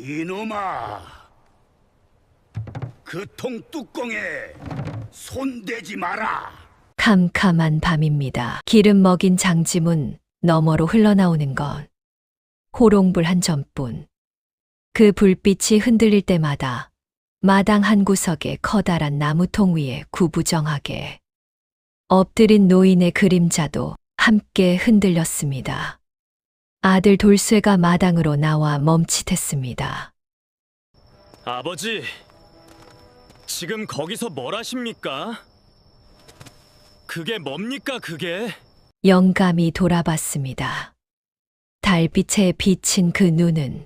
이놈아, 그 통 뚜껑에 손대지 마라. 캄캄한 밤입니다. 기름 먹인 장지문 너머로 흘러나오는 건 호롱불 한 점뿐. 그 불빛이 흔들릴 때마다 마당 한 구석에 커다란 나무통 위에 구부정하게 엎드린 노인의 그림자도 함께 흔들렸습니다. 아들 돌쇠가 마당으로 나와 멈칫했습니다. 아버지, 지금 거기서 뭘 하십니까? 그게 뭡니까, 그게? 영감이 돌아봤습니다. 달빛에 비친 그 눈은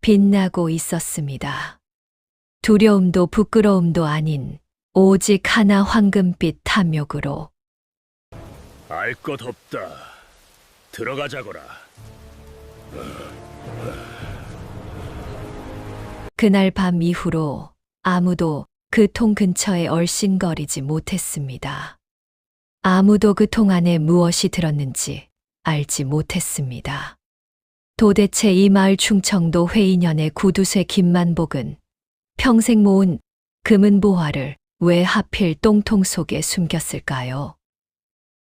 빛나고 있었습니다. 두려움도 부끄러움도 아닌 오직 하나 황금빛 탐욕으로. 알 것 없다. 들어가자거라. 그날 밤 이후로 아무도 그 통 근처에 얼씬거리지 못했습니다. 아무도 그 통 안에 무엇이 들었는지 알지 못했습니다. 도대체 이 마을 충청도 회인연의 구두쇠 김만복은 평생 모은 금은 보화를 왜 하필 똥통 속에 숨겼을까요?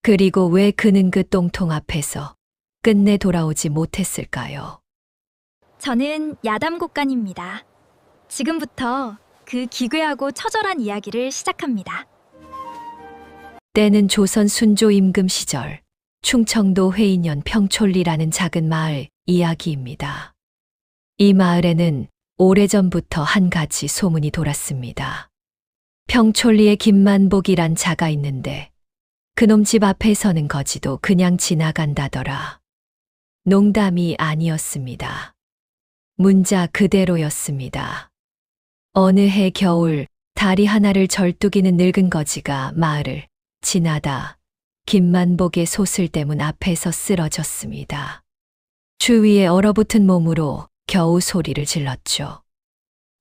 그리고 왜 그는 그 똥통 앞에서 끝내 돌아오지 못했을까요? 저는 야담곡간입니다. 지금부터 그 기괴하고 처절한 이야기를 시작합니다. 때는 조선 순조 임금 시절 충청도 회인연 평촌리라는 작은 마을 이야기입니다. 이 마을에는 오래전부터 한 가지 소문이 돌았습니다. 평촌리에 김만복이란 자가 있는데 그놈 집 앞에서는 거지도 그냥 지나간다더라. 농담이 아니었습니다. 문자 그대로였습니다. 어느 해 겨울 다리 하나를 절뚝이는 늙은 거지가 마을을 지나다 김만복의 소슬대문 앞에서 쓰러졌습니다. 주위에 얼어붙은 몸으로 겨우 소리를 질렀죠.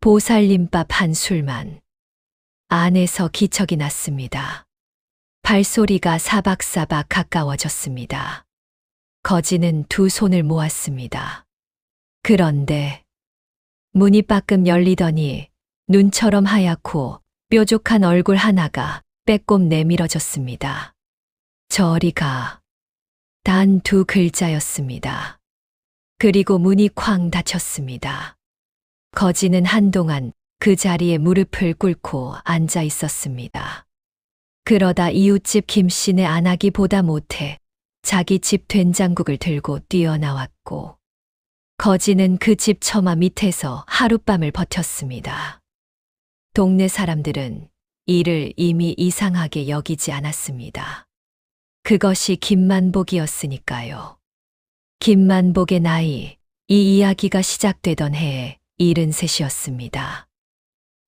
보살림밥 한 술만. 안에서 기척이 났습니다. 발소리가 사박사박 가까워졌습니다. 거지는 두 손을 모았습니다. 그런데 문이 빠끔 열리더니 눈처럼 하얗고 뾰족한 얼굴 하나가 빼꼼 내밀어졌습니다. 저리 가. 단 두 글자였습니다. 그리고 문이 쾅 닫혔습니다. 거지는 한동안 그 자리에 무릎을 꿇고 앉아 있었습니다. 그러다 이웃집 김씨네 안하기 보다 못해 자기 집 된장국을 들고 뛰어나왔고 거지는 그 집 처마 밑에서 하룻밤을 버텼습니다. 동네 사람들은 이를 이미 이상하게 여기지 않았습니다. 그것이 김만복이었으니까요. 김만복의 나이, 이 이야기가 시작되던 해에 73이었습니다.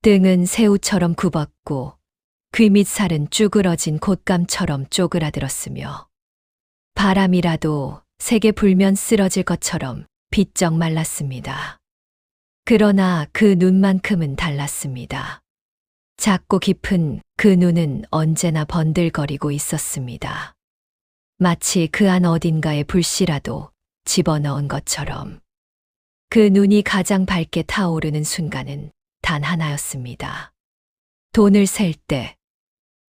등은 새우처럼 굽었고 귀 밑살은 쭈그러진 곶감처럼 쪼그라들었으며 바람이라도 세게 불면 쓰러질 것처럼 비쩍 말랐습니다. 그러나 그 눈만큼은 달랐습니다. 작고 깊은 그 눈은 언제나 번들거리고 있었습니다. 마치 그 안 어딘가에 불씨라도 집어넣은 것처럼. 그 눈이 가장 밝게 타오르는 순간은 단 하나였습니다. 돈을 셀 때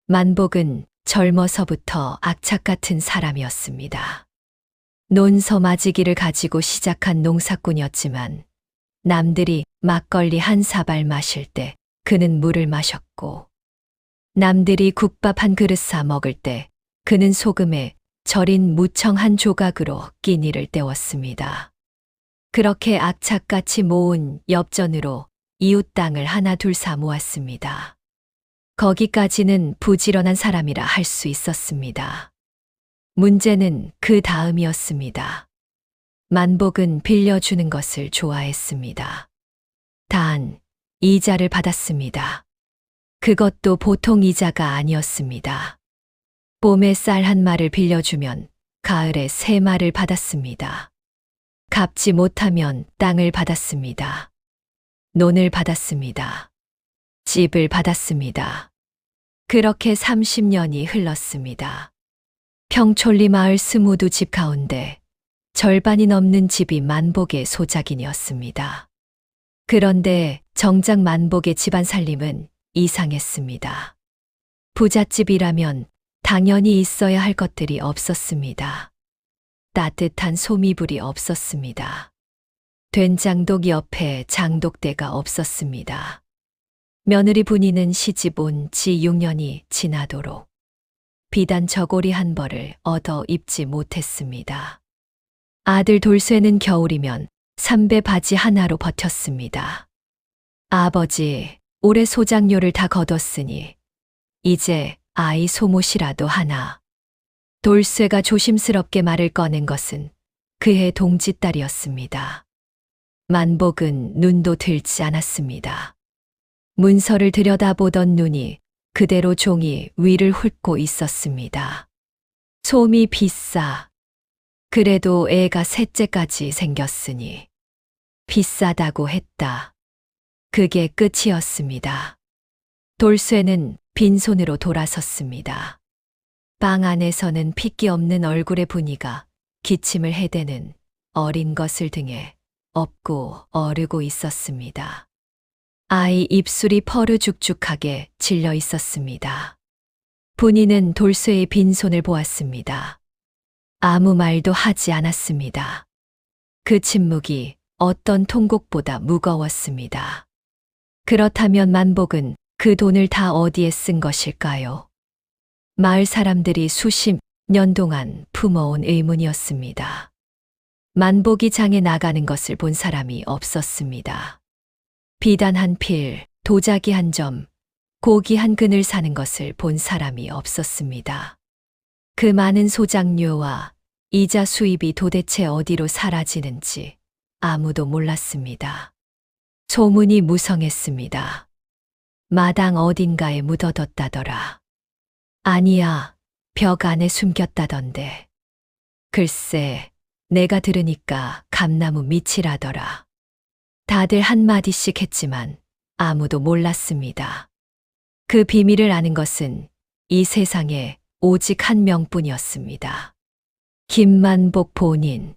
만복은 젊어서부터 악착 같은 사람이었습니다. 논서마지기를 가지고 시작한 농사꾼이었지만 남들이 막걸리 한 사발 마실 때 그는 물을 마셨고 남들이 국밥 한 그릇 사 먹을 때 그는 소금에 절인 무청 한 조각으로 끼니를 때웠습니다. 그렇게 악착같이 모은 엽전으로 이웃 땅을 하나 둘 사 모았습니다. 거기까지는 부지런한 사람이라 할 수 있었습니다. 문제는 그 다음이었습니다. 만복은 빌려주는 것을 좋아했습니다. 단, 이자를 받았습니다. 그것도 보통 이자가 아니었습니다. 봄에 쌀 한 마를 빌려주면 가을에 세 마를 받았습니다. 갚지 못하면 땅을 받았습니다. 논을 받았습니다. 집을 받았습니다. 그렇게 30년이 흘렀습니다. 평촌리 마을 22집 집 가운데 절반이 넘는 집이 만복의 소작인이었습니다. 그런데 정작 만복의 집안 살림은 이상했습니다. 부잣집이라면 당연히 있어야 할 것들이 없었습니다. 따뜻한 소미불이 없었습니다. 된장독 옆에 장독대가 없었습니다. 며느리 분이는 시집 온 지 6년이 지나도록 비단 저고리 한 벌을 얻어 입지 못했습니다. 아들 돌쇠는 겨울이면 삼배 바지 하나로 버텼습니다. 아버지, 올해 소장료를 다 거뒀으니 이제 아이 소못이라도 하나. 돌쇠가 조심스럽게 말을 꺼낸 것은 그해 동짓딸이었습니다. 만복은 눈도 들지 않았습니다. 문서를 들여다보던 눈이 그대로 종이 위를 훑고 있었습니다. 솜이 비싸. 그래도 애가 셋째까지 생겼으니 비싸다고 했다. 그게 끝이었습니다. 돌쇠는 빈손으로 돌아섰습니다. 방 안에서는 핏기 없는 얼굴의 분이가 기침을 해대는 어린 것을 등에 업고 어르고 있었습니다. 아이 입술이 퍼르죽죽하게 질려 있었습니다. 분이는 돌쇠의 빈손을 보았습니다. 아무 말도 하지 않았습니다. 그 침묵이 어떤 통곡보다 무거웠습니다. 그렇다면 만복은 그 돈을 다 어디에 쓴 것일까요? 마을 사람들이 수십 년 동안 품어온 의문이었습니다. 만복이 장에 나가는 것을 본 사람이 없었습니다. 비단 한 필, 도자기 한 점, 고기 한 근을 사는 것을 본 사람이 없었습니다. 그 많은 소장료와 이자 수입이 도대체 어디로 사라지는지 아무도 몰랐습니다. 소문이 무성했습니다. 마당 어딘가에 묻어뒀다더라. 아니야, 벽 안에 숨겼다던데. 글쎄, 내가 들으니까 감나무 밑이라더라. 다들 한마디씩 했지만 아무도 몰랐습니다. 그 비밀을 아는 것은 이 세상에 오직 한 명뿐이었습니다. 김만복 본인.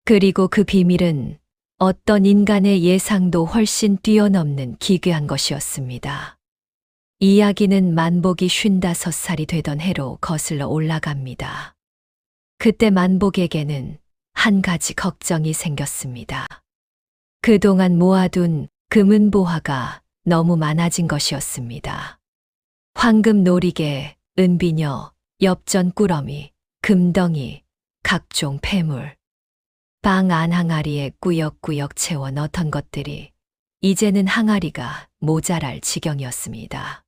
그리고 그 비밀은 어떤 인간의 예상도 훨씬 뛰어넘는 기괴한 것이었습니다. 이야기는 만복이 55살이 되던 해로 거슬러 올라갑니다. 그때 만복에게는 한 가지 걱정이 생겼습니다. 그동안 모아둔 금은보화가 너무 많아진 것이었습니다. 황금 놀이개, 은비녀, 엽전 꾸러미, 금덩이, 각종 폐물. 방 안 항아리에 꾸역꾸역 채워 넣던 것들이 이제는 항아리가 모자랄 지경이었습니다.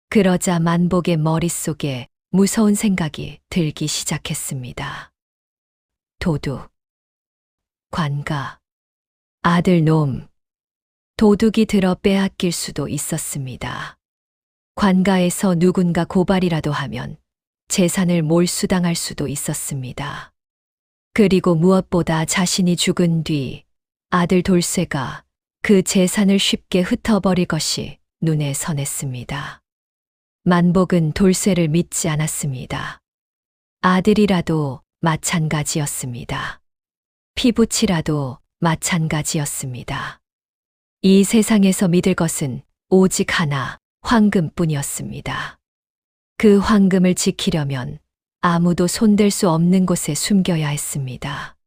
그러자 만복의 머릿속에 무서운 생각이 들기 시작했습니다. 도둑, 관가, 아들 놈, 도둑이 들어 빼앗길 수도 있었습니다. 관가에서 누군가 고발이라도 하면 재산을 몰수당할 수도 있었습니다. 그리고 무엇보다 자신이 죽은 뒤 아들 돌쇠가 그 재산을 쉽게 흩어버릴 것이 눈에 선했습니다. 만복은 돌쇠를 믿지 않았습니다. 아들이라도 마찬가지였습니다. 피부치라도 마찬가지였습니다. 이 세상에서 믿을 것은 오직 하나, 황금뿐이었습니다. 그 황금을 지키려면 아무도 손댈 수 없는 곳에 숨겨야 했습니다.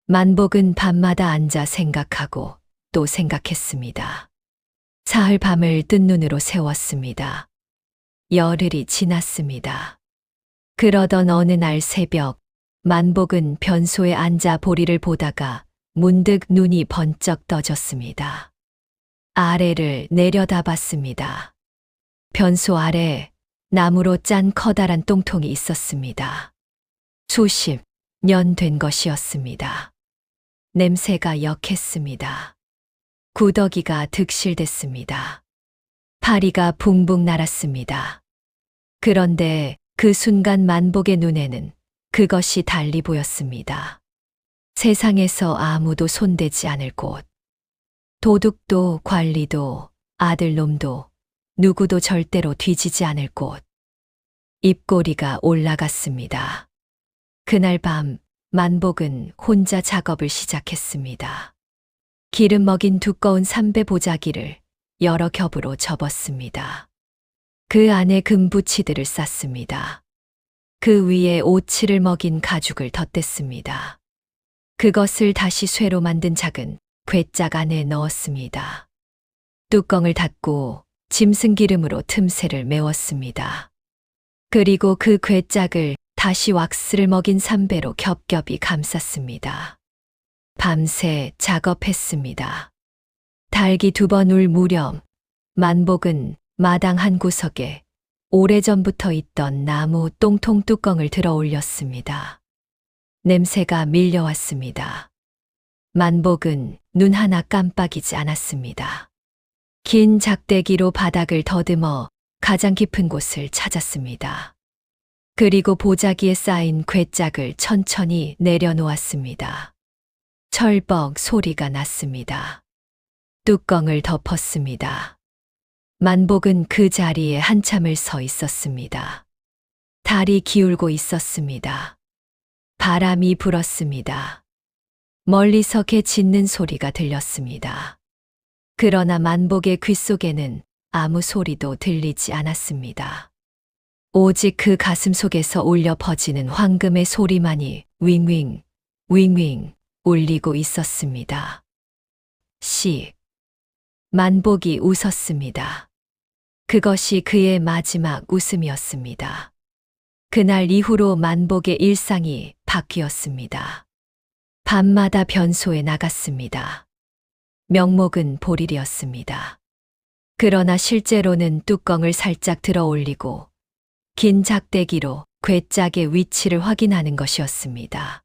만복은 밤마다 앉아 생각하고 또 생각했습니다. 사흘 밤을 뜬 눈으로 세웠습니다. 열흘이 지났습니다. 그러던 어느 날 새벽, 만복은 변소에 앉아 보리를 보다가 문득 눈이 번쩍 떠졌습니다. 아래를 내려다봤습니다. 변소 아래 나무로 짠 커다란 똥통이 있었습니다. 수십 년 된 것이었습니다. 냄새가 역했습니다. 구더기가 득실댔습니다. 파리가 붕붕 날았습니다. 그런데 그 순간 만복의 눈에는 그것이 달리 보였습니다. 세상에서 아무도 손대지 않을 곳. 도둑도 관리도 아들놈도 누구도 절대로 뒤지지 않을 곳. 입꼬리가 올라갔습니다. 그날 밤 만복은 혼자 작업을 시작했습니다. 기름 먹인 두꺼운 삼배 보자기를 여러 겹으로 접었습니다. 그 안에 금부치들을 쌌습니다. 그 위에 오칠을 먹인 가죽을 덧댔습니다. 그것을 다시 쇠로 만든 작은 궤짝 안에 넣었습니다. 뚜껑을 닫고 짐승 기름으로 틈새를 메웠습니다. 그리고 그 궤짝을 다시 왁스를 먹인 삼배로 겹겹이 감쌌습니다. 밤새 작업했습니다. 닭이 2번 울 무렵 만복은 마당 한 구석에 오래전부터 있던 나무 똥통 뚜껑을 들어 올렸습니다. 냄새가 밀려왔습니다. 만복은 눈 하나 깜빡이지 않았습니다. 긴 작대기로 바닥을 더듬어 가장 깊은 곳을 찾았습니다. 그리고 보자기에 쌓인 궤짝을 천천히 내려놓았습니다. 철벅 소리가 났습니다. 뚜껑을 덮었습니다. 만복은 그 자리에 한참을 서 있었습니다. 달이 기울고 있었습니다. 바람이 불었습니다. 멀리서 개 짖는 소리가 들렸습니다. 그러나 만복의 귓속에는 아무 소리도 들리지 않았습니다. 오직 그 가슴 속에서 울려 퍼지는 황금의 소리만이 윙윙, 윙윙 울리고 있었습니다. 만복이 웃었습니다. 그것이 그의 마지막 웃음이었습니다. 그날 이후로 만복의 일상이 바뀌었습니다. 밤마다 변소에 나갔습니다. 명목은 보릴이었습니다. 그러나 실제로는 뚜껑을 살짝 들어 올리고 긴 작대기로 궤짝의 위치를 확인하는 것이었습니다.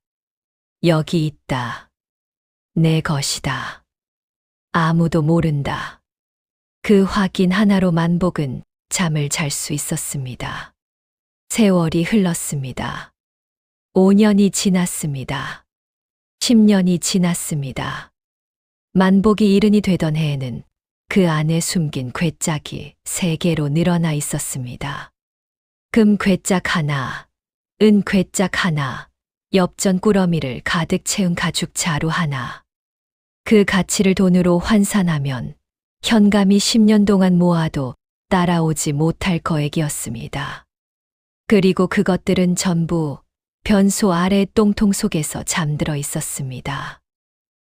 여기 있다. 내 것이다. 아무도 모른다. 그 확인 하나로 만복은 잠을 잘 수 있었습니다. 세월이 흘렀습니다. 5년이 지났습니다. 10년이 지났습니다. 만복이 70이 되던 해에는 그 안에 숨긴 궤짝이 3개로 늘어나 있었습니다. 금 궤짝 하나, 은 궤짝 하나, 엽전 꾸러미를 가득 채운 가죽 자루 하나. 그 가치를 돈으로 환산하면 현감이 10년 동안 모아도 따라오지 못할 거액이었습니다. 그리고 그것들은 전부 변소 아래 똥통 속에서 잠들어 있었습니다.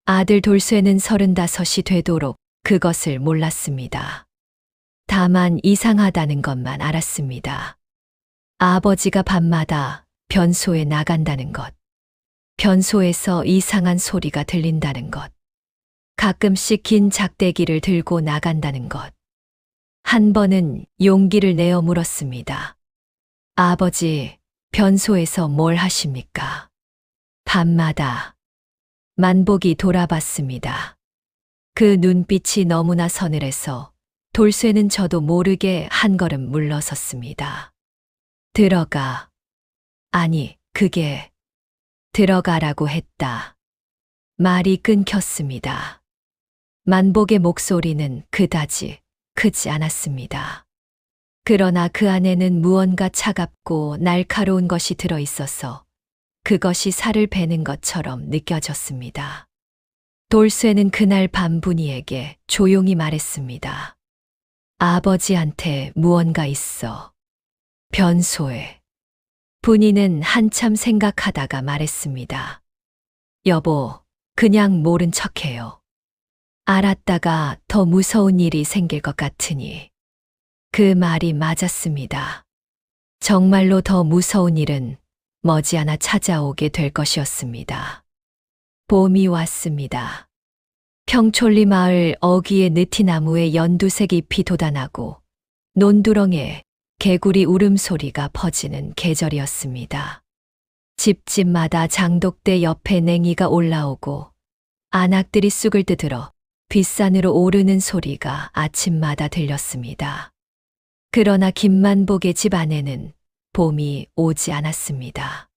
아들 돌쇠는 35이 되도록 그것을 몰랐습니다. 다만 이상하다는 것만 알았습니다. 아버지가 밤마다 변소에 나간다는 것, 변소에서 이상한 소리가 들린다는 것, 가끔씩 긴 작대기를 들고 나간다는 것. 한 번은 용기를 내어 물었습니다. 아버지, 변소에서 뭘 하십니까? 밤마다. 만복이 돌아봤습니다. 그 눈빛이 너무나 서늘해서 돌쇠는 저도 모르게 한 걸음 물러섰습니다. 들어가. 아니, 그게 들어가라고 했다. 말이 끊겼습니다. 만복의 목소리는 그다지 크지 않았습니다. 그러나 그 안에는 무언가 차갑고 날카로운 것이 들어 있어서 그것이 살을 베는 것처럼 느껴졌습니다. 돌쇠는 그날 밤 분이에게 조용히 말했습니다. 아버지한테 무언가 있어. 변소에. 분이는 한참 생각하다가 말했습니다. 여보, 그냥 모른 척해요. 알았다가 더 무서운 일이 생길 것 같으니. 그 말이 맞았습니다. 정말로 더 무서운 일은 머지않아 찾아오게 될 것이었습니다. 봄이 왔습니다. 평촌리 마을 어귀의 느티나무에 연두색 잎이 돋아나고 논두렁에 개구리 울음소리가 퍼지는 계절이었습니다. 집집마다 장독대 옆에 냉이가 올라오고 안악들이 쑥을 뜯으러 뒷산으로 오르는 소리가 아침마다 들렸습니다. 그러나 김만복의 집 안에는 봄이 오지 않았습니다.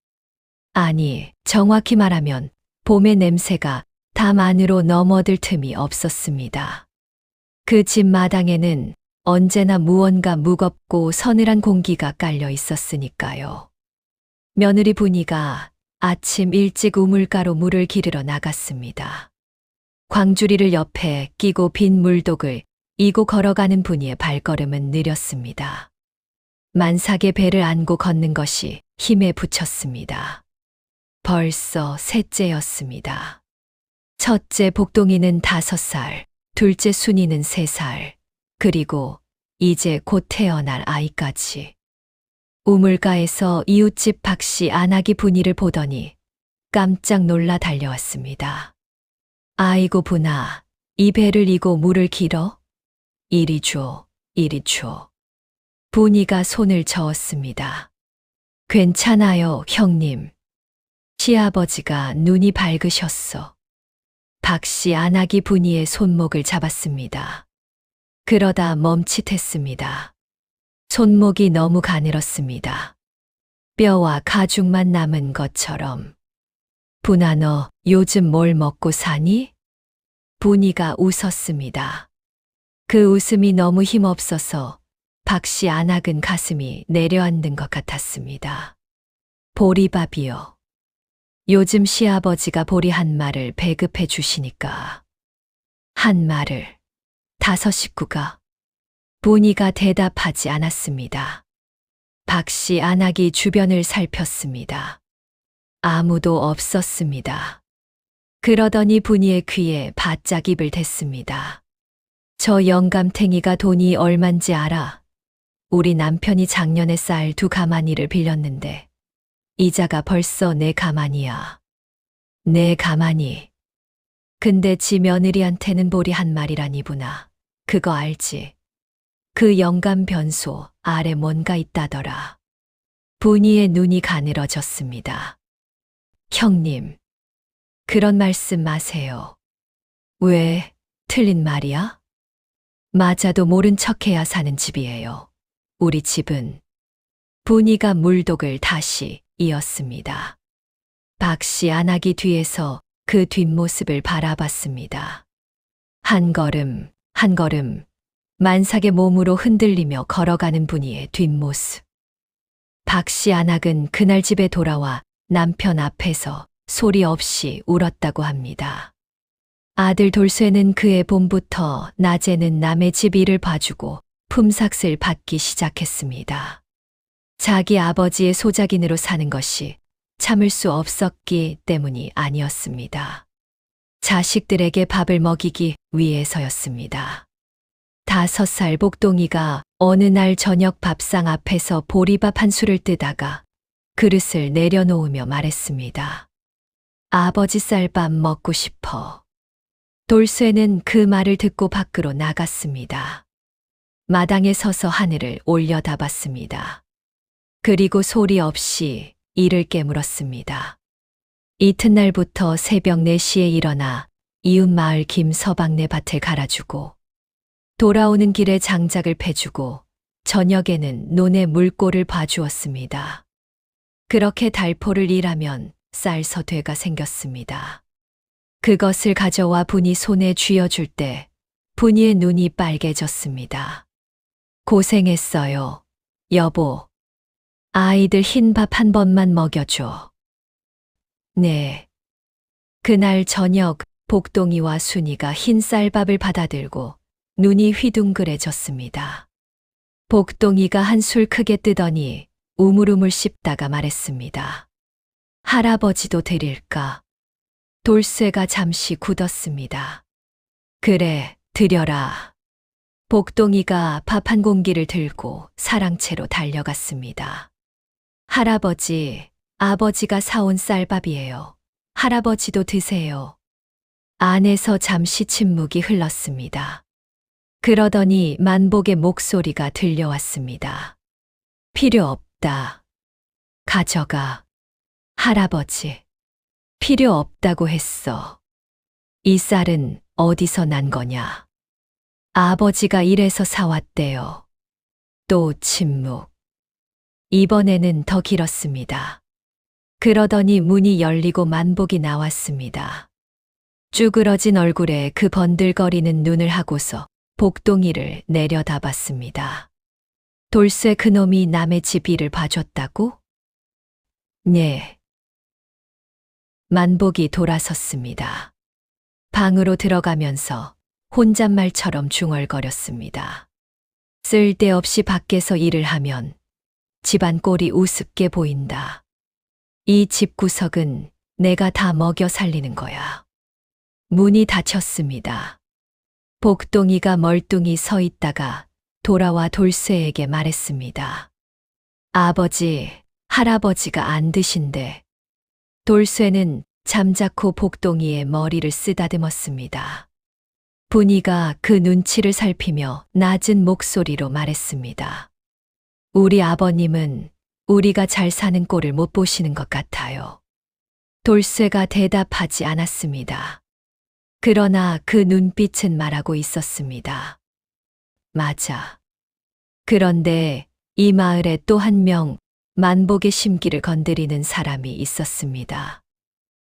아니, 정확히 말하면 봄의 냄새가 담 안으로 넘어들 틈이 없었습니다. 그 집 마당에는 언제나 무언가 무겁고 서늘한 공기가 깔려 있었으니까요. 며느리 분이가 아침 일찍 우물가로 물을 기르러 나갔습니다. 광주리를 옆에 끼고 빈 물독을 이고 걸어가는 분이의 발걸음은 느렸습니다. 만삭의 배를 안고 걷는 것이 힘에 부쳤습니다. 벌써 셋째였습니다. 첫째 복동이는 5살, 둘째 순이는 3살, 그리고 이제 곧 태어날 아이까지. 우물가에서 이웃집 박씨 안하기 분이를 보더니 깜짝 놀라 달려왔습니다. 아이고 분아, 이 배를 이고 물을 길어? 이리 줘, 이리 줘. 분이가 손을 저었습니다. 괜찮아요, 형님. 시아버지가 눈이 밝으셨어. 박씨 안하기 분이의 손목을 잡았습니다. 그러다 멈칫했습니다. 손목이 너무 가늘었습니다. 뼈와 가죽만 남은 것처럼. 분아, 너 요즘 뭘 먹고 사니? 분이가 웃었습니다. 그 웃음이 너무 힘없어서 박씨 안악은 가슴이 내려앉는 것 같았습니다. 보리밥이요. 요즘 시아버지가 보리 한 마를 배급해 주시니까. 한 마를 5 식구가. 분이가 대답하지 않았습니다. 박씨 안악이 주변을 살폈습니다. 아무도 없었습니다. 그러더니 분이의 귀에 바짝 입을 댔습니다. 저 영감탱이가 돈이 얼만지 알아? 우리 남편이 작년에 쌀 2 가마니를 빌렸는데 이자가 벌써 4 가마니야. 4 가마니. 근데 지 며느리한테는 보리 한 마리라니구나. 그거 알지? 그 영감 변소 아래 뭔가 있다더라. 분이의 눈이 가늘어졌습니다. 형님, 그런 말씀 마세요. 왜, 틀린 말이야? 맞아도 모른 척해야 사는 집이에요. 우리 집은. 분이가 물독을 다시 이었습니다. 박씨 안하기 뒤에서 그 뒷모습을 바라봤습니다. 한 걸음, 한 걸음, 만삭의 몸으로 흔들리며 걸어가는 분이의 뒷모습. 박씨 안악은 그날 집에 돌아와 남편 앞에서 소리 없이 울었다고 합니다. 아들 돌쇠는 그해 봄부터 낮에는 남의 집 일을 봐주고 품삯을 받기 시작했습니다. 자기 아버지의 소작인으로 사는 것이 참을 수 없었기 때문이 아니었습니다. 자식들에게 밥을 먹이기 위해서였습니다. 5살 복동이가 어느 날 저녁 밥상 앞에서 보리밥 한 술을 뜨다가 그릇을 내려놓으며 말했습니다. 아버지 쌀밥 먹고 싶어. 돌쇠는 그 말을 듣고 밖으로 나갔습니다. 마당에 서서 하늘을 올려다봤습니다. 그리고 소리 없이 이를 깨물었습니다. 이튿날부터 새벽 4시에 일어나 이웃 마을 김서방네 밭을 갈아주고 돌아오는 길에 장작을 패주고 저녁에는 논의 물꼬를 봐주었습니다. 그렇게 달포를 일하면 쌀서되가 생겼습니다. 그것을 가져와 분이 손에 쥐어줄 때 분이의 눈이 빨개졌습니다. 고생했어요, 여보. 아이들 흰밥 한 번만 먹여줘. 네. 그날 저녁 복동이와 순이가 흰 쌀밥을 받아들고 눈이 휘둥그레졌습니다. 복동이가 한술 크게 뜨더니 우물우물 씹다가 말했습니다. 할아버지도 드릴까? 돌쇠가 잠시 굳었습니다. 그래, 드려라. 복동이가 밥 한 공기를 들고 사랑채로 달려갔습니다. 할아버지, 아버지가 사온 쌀밥이에요. 할아버지도 드세요. 안에서 잠시 침묵이 흘렀습니다. 그러더니 만복의 목소리가 들려왔습니다. 필요 없다. 가져가. 할아버지. 필요 없다고 했어. 이 쌀은 어디서 난 거냐? 아버지가 일해서 사왔대요. 또 침묵. 이번에는 더 길었습니다. 그러더니 문이 열리고 만복이 나왔습니다. 쭈그러진 얼굴에 그 번들거리는 눈을 하고서 복동이를 내려다봤습니다. 돌쇠 그놈이 남의 집 일을 봐줬다고? 네. 만복이 돌아섰습니다. 방으로 들어가면서 혼잣말처럼 중얼거렸습니다. 쓸데없이 밖에서 일을 하면 집안 꼴이 우습게 보인다. 이 집구석은 내가 다 먹여 살리는 거야. 문이 닫혔습니다. 복동이가 멀뚱히 서 있다가 돌아와 돌쇠에게 말했습니다. 아버지, 할아버지가 안 드신대. 돌쇠는 잠자코 복동이의 머리를 쓰다듬었습니다. 분이가 그 눈치를 살피며 낮은 목소리로 말했습니다. 우리 아버님은 우리가 잘 사는 꼴을 못 보시는 것 같아요. 돌쇠가 대답하지 않았습니다. 그러나 그 눈빛은 말하고 있었습니다. 맞아. 그런데 이 마을에 또 한 명 만복의 심기를 건드리는 사람이 있었습니다.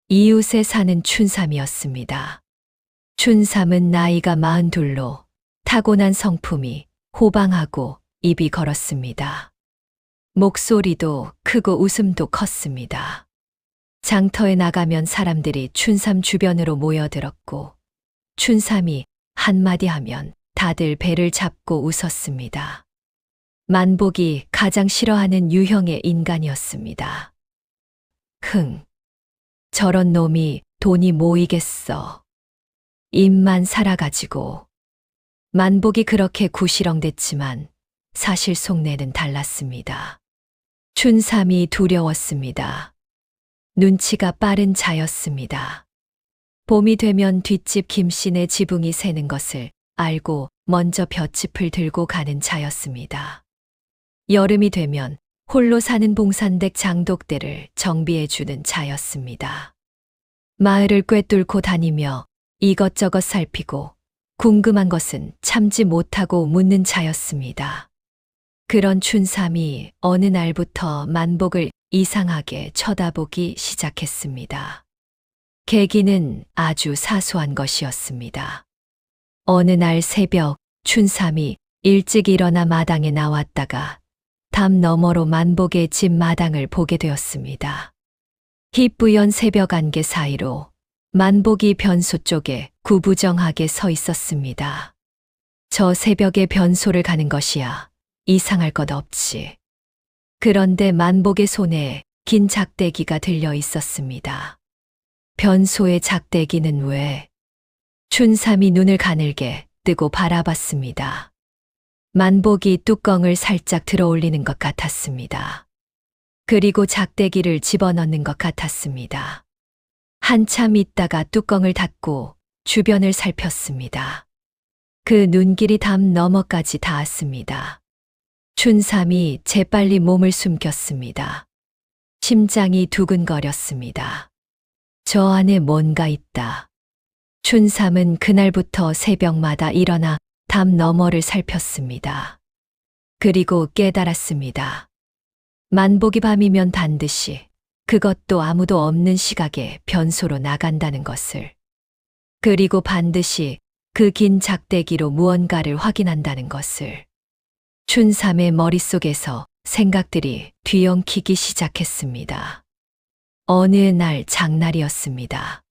이웃에 사는 춘삼이었습니다. 춘삼은 나이가 42로 타고난 성품이 호방하고 입이 걸었습니다. 목소리도 크고 웃음도 컸습니다. 장터에 나가면 사람들이 춘삼 주변으로 모여들었고 춘삼이 한마디 하면 다들 배를 잡고 웃었습니다. 만복이 가장 싫어하는 유형의 인간이었습니다. 저런 놈이 돈이 모이겠어. 입만 살아가지고. 만복이 그렇게 구시렁댔지만 사실 속내는 달랐습니다. 춘삼이 두려웠습니다. 눈치가 빠른 자였습니다. 봄이 되면 뒷집 김씨네 지붕이 새는 것을 알고 먼저 볏짚을 들고 가는 자였습니다. 여름이 되면 홀로 사는 봉산댁 장독대를 정비해주는 자였습니다. 마을을 꿰뚫고 다니며 이것저것 살피고 궁금한 것은 참지 못하고 묻는 자였습니다. 그런 춘삼이 어느 날부터 만복을 이상하게 쳐다보기 시작했습니다. 계기는 아주 사소한 것이었습니다. 어느 날 새벽 춘삼이 일찍 일어나 마당에 나왔다가 담 너머로 만복의 집 마당을 보게 되었습니다. 희뿌연 새벽 안개 사이로 만복이 변소 쪽에 구부정하게 서 있었습니다. 저 새벽에 변소를 가는 것이야 이상할 것 없지. 그런데 만복의 손에 긴 작대기가 들려 있었습니다. 변소의 작대기는 왜? 춘삼이 눈을 가늘게 뜨고 바라봤습니다. 만복이 뚜껑을 살짝 들어 올리는 것 같았습니다. 그리고 작대기를 집어넣는 것 같았습니다. 한참 있다가 뚜껑을 닫고 주변을 살폈습니다. 그 눈길이 담 너머까지 닿았습니다. 춘삼이 재빨리 몸을 숨겼습니다. 심장이 두근거렸습니다. 저 안에 뭔가 있다. 춘삼은 그날부터 새벽마다 일어나 담 너머를 살폈습니다. 그리고 깨달았습니다. 만복이 밤이면 반드시 그것도 아무도 없는 시각에 변소로 나간다는 것을. 그리고 반드시 그 긴 작대기로 무언가를 확인한다는 것을. 춘삼의 머릿속에서 생각들이 뒤엉키기 시작했습니다. 어느 날 장날이었습니다.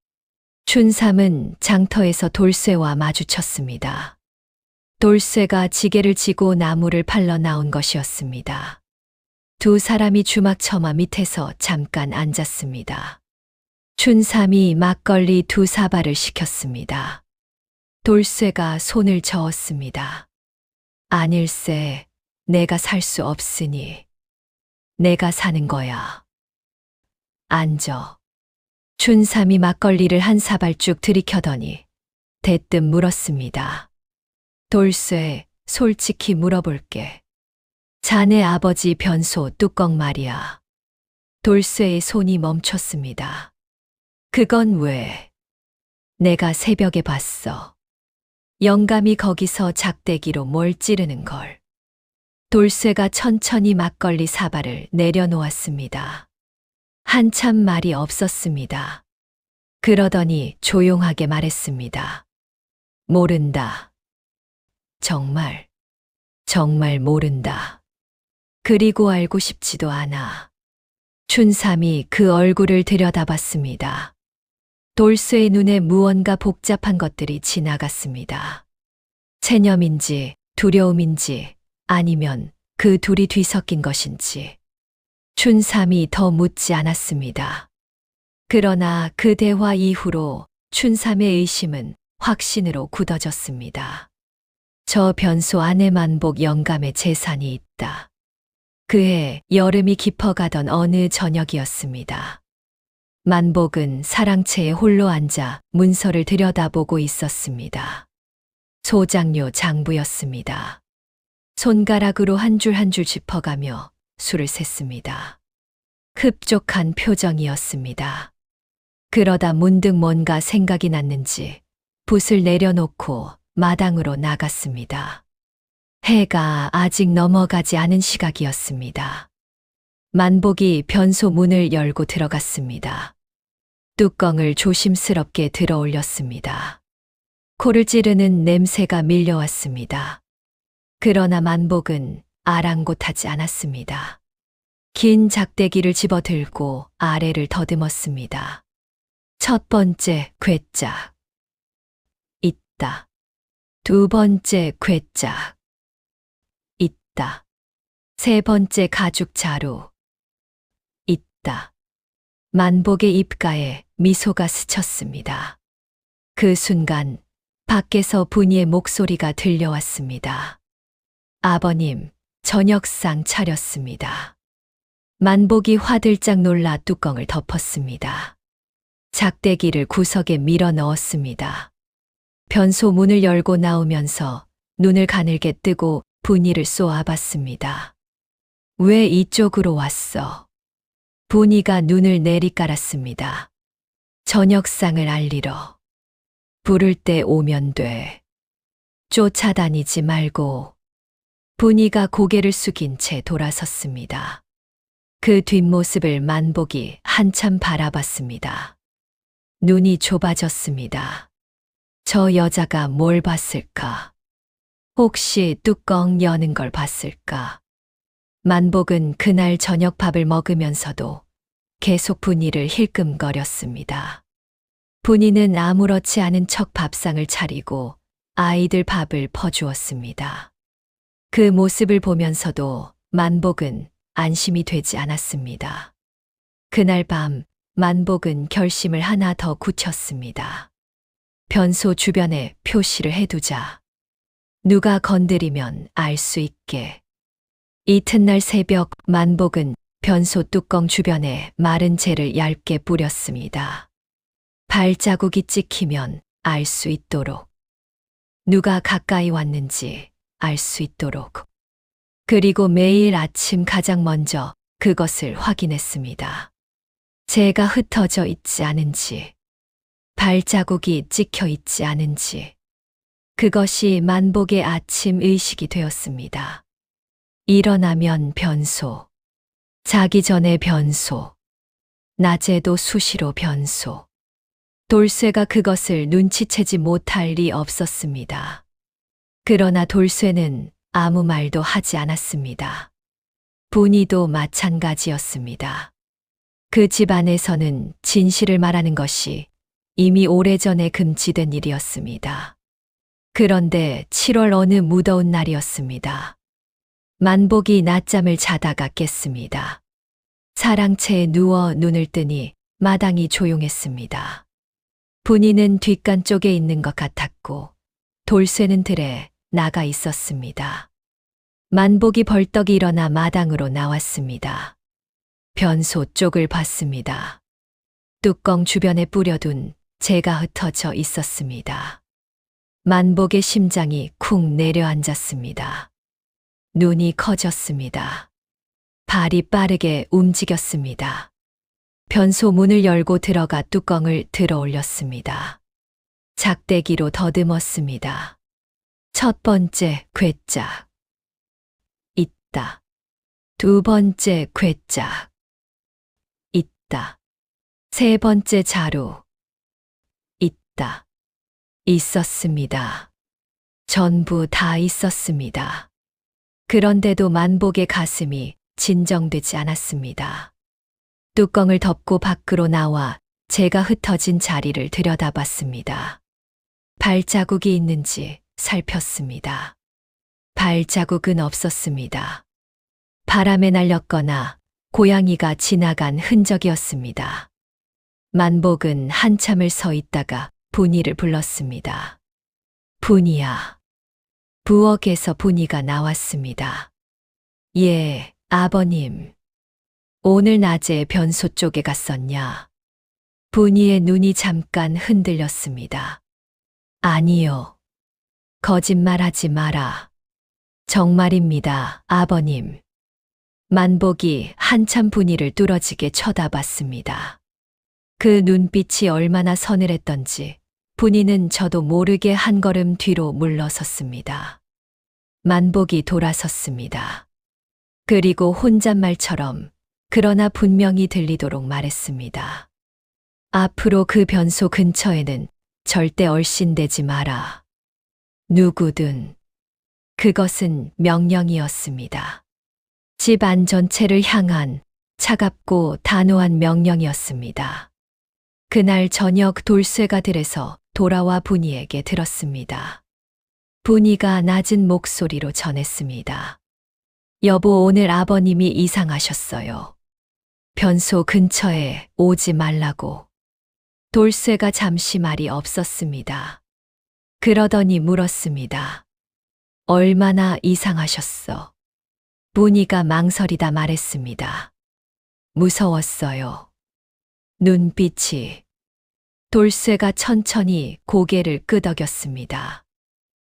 춘삼은 장터에서 돌쇠와 마주쳤습니다. 돌쇠가 지게를 지고 나무를 팔러 나온 것이었습니다. 두 사람이 주막처마 밑에서 잠깐 앉았습니다. 춘삼이 막걸리 2사발을 시켰습니다. 돌쇠가 손을 저었습니다. 아닐세, 내가 살 수 없으니 내가 사는 거야. 앉어. 춘삼이 막걸리를 한 사발 쭉 들이켜더니 대뜸 물었습니다. 돌쇠, 솔직히 물어볼게. 자네 아버지 변소 뚜껑 말이야. 돌쇠의 손이 멈췄습니다. 그건 왜? 내가 새벽에 봤어. 영감이 거기서 작대기로 뭘 찌르는 걸. 돌쇠가 천천히 막걸리 사발을 내려놓았습니다. 한참 말이 없었습니다. 그러더니 조용하게 말했습니다. 모른다. 정말 모른다. 그리고 알고 싶지도 않아. 춘삼이 그 얼굴을 들여다봤습니다. 돌쇠의 눈에 무언가 복잡한 것들이 지나갔습니다. 체념인지 두려움인지 아니면 그 둘이 뒤섞인 것인지 춘삼이 더 묻지 않았습니다. 그러나 그 대화 이후로 춘삼의 의심은 확신으로 굳어졌습니다. 저 변소 안에 만복 영감의 재산이 있다. 그해 여름이 깊어가던 어느 저녁이었습니다. 만복은 사랑채에 홀로 앉아 문서를 들여다보고 있었습니다. 소장료 장부였습니다. 손가락으로 한 줄 한 줄 짚어가며 수를 셌습니다. 흡족한 표정이었습니다. 그러다 문득 뭔가 생각이 났는지 붓을 내려놓고 마당으로 나갔습니다. 해가 아직 넘어가지 않은 시각이었습니다. 만복이 변소 문을 열고 들어갔습니다. 뚜껑을 조심스럽게 들어 올렸습니다. 코를 찌르는 냄새가 밀려왔습니다. 그러나 만복은 아랑곳하지 않았습니다. 긴 작대기를 집어들고 아래를 더듬었습니다. 첫 번째 괴짝. 있다. 두 번째 괴짝. 있다. 세 번째 가죽 자루. 있다. 만복의 입가에 미소가 스쳤습니다. 그 순간 밖에서 분이의 목소리가 들려왔습니다. 아버님, 저녁상 차렸습니다. 만복이 화들짝 놀라 뚜껑을 덮었습니다. 작대기를 구석에 밀어 넣었습니다. 변소 문을 열고 나오면서 눈을 가늘게 뜨고 분이를 쏘아봤습니다. 왜 이쪽으로 왔어? 분이가 눈을 내리깔았습니다. 저녁상을 알리러. 부를 때 오면 돼. 쫓아다니지 말고. 분이가 고개를 숙인 채 돌아섰습니다. 그 뒷모습을 만복이 한참 바라봤습니다. 눈이 좁아졌습니다. 저 여자가 뭘 봤을까? 혹시 뚜껑 여는 걸 봤을까? 만복은 그날 저녁 밥을 먹으면서도 계속 분이를 힐끔거렸습니다. 분이는 아무렇지 않은 척 밥상을 차리고 아이들 밥을 퍼주었습니다. 그 모습을 보면서도 만복은 안심이 되지 않았습니다. 그날 밤 만복은 결심을 하나 더 굳혔습니다. 변소 주변에 표시를 해두자. 누가 건드리면 알 수 있게. 이튿날 새벽 만복은 변소 뚜껑 주변에 마른 재를 얇게 뿌렸습니다. 발자국이 찍히면 알 수 있도록. 누가 가까이 왔는지 알 수 있도록. 그리고 매일 아침 가장 먼저 그것을 확인했습니다. 재가 흩어져 있지 않은지, 발자국이 찍혀 있지 않은지. 그것이 만복의 아침 의식이 되었습니다. 일어나면 변소, 자기 전에 변소, 낮에도 수시로 변소. 돌쇠가 그것을 눈치채지 못할 리 없었습니다. 그러나 돌쇠는 아무 말도 하지 않았습니다. 분이도 마찬가지였습니다. 그 집 안에서는 진실을 말하는 것이 이미 오래전에 금지된 일이었습니다. 그런데 7월 어느 무더운 날이었습니다. 만복이 낮잠을 자다가 깼습니다. 사랑채에 누워 눈을 뜨니 마당이 조용했습니다. 분이는 뒷간 쪽에 있는 것 같았고 돌쇠는 들에 나가 있었습니다. 만복이 벌떡 일어나 마당으로 나왔습니다. 변소 쪽을 봤습니다. 뚜껑 주변에 뿌려둔 재가 흩어져 있었습니다. 만복의 심장이 쿵 내려앉았습니다. 눈이 커졌습니다. 발이 빠르게 움직였습니다. 변소 문을 열고 들어가 뚜껑을 들어 올렸습니다. 작대기로 더듬었습니다. 첫 번째 괴짝. 있다. 두 번째 괴짝. 있다. 세 번째 자루. 있다. 있었습니다. 전부 다 있었습니다. 그런데도 만복의 가슴이 진정되지 않았습니다. 뚜껑을 덮고 밖으로 나와 제가 흩어진 자리를 들여다봤습니다. 발자국이 있는지 살폈습니다. 발자국은 없었습니다. 바람에 날렸거나 고양이가 지나간 흔적이었습니다. 만복은 한참을 서 있다가 분이를 불렀습니다. 분이야. 부엌에서 분이가 나왔습니다. 예, 아버님. 오늘 낮에 변소 쪽에 갔었냐? 분이의 눈이 잠깐 흔들렸습니다. 아니요. 거짓말하지 마라. 정말입니다, 아버님. 만복이 한참 분이를 뚫어지게 쳐다봤습니다. 그 눈빛이 얼마나 서늘했던지 분이는 저도 모르게 한 걸음 뒤로 물러섰습니다. 만복이 돌아섰습니다. 그리고 혼잣말처럼 그러나 분명히 들리도록 말했습니다. 앞으로 그 변소 근처에는 절대 얼씬대지 마라. 누구든. 그것은 명령이었습니다. 집 안 전체를 향한 차갑고 단호한 명령이었습니다. 그날 저녁 돌쇠가 들에서 돌아와 분이에게 들었습니다. 분이가 낮은 목소리로 전했습니다. 여보, 오늘 아버님이 이상하셨어요. 변소 근처에 오지 말라고. 돌쇠가 잠시 말이 없었습니다. 그러더니 물었습니다. 얼마나 이상하셨어? 분이가 망설이다 말했습니다. 무서웠어요. 눈빛이. 돌쇠가 천천히 고개를 끄덕였습니다.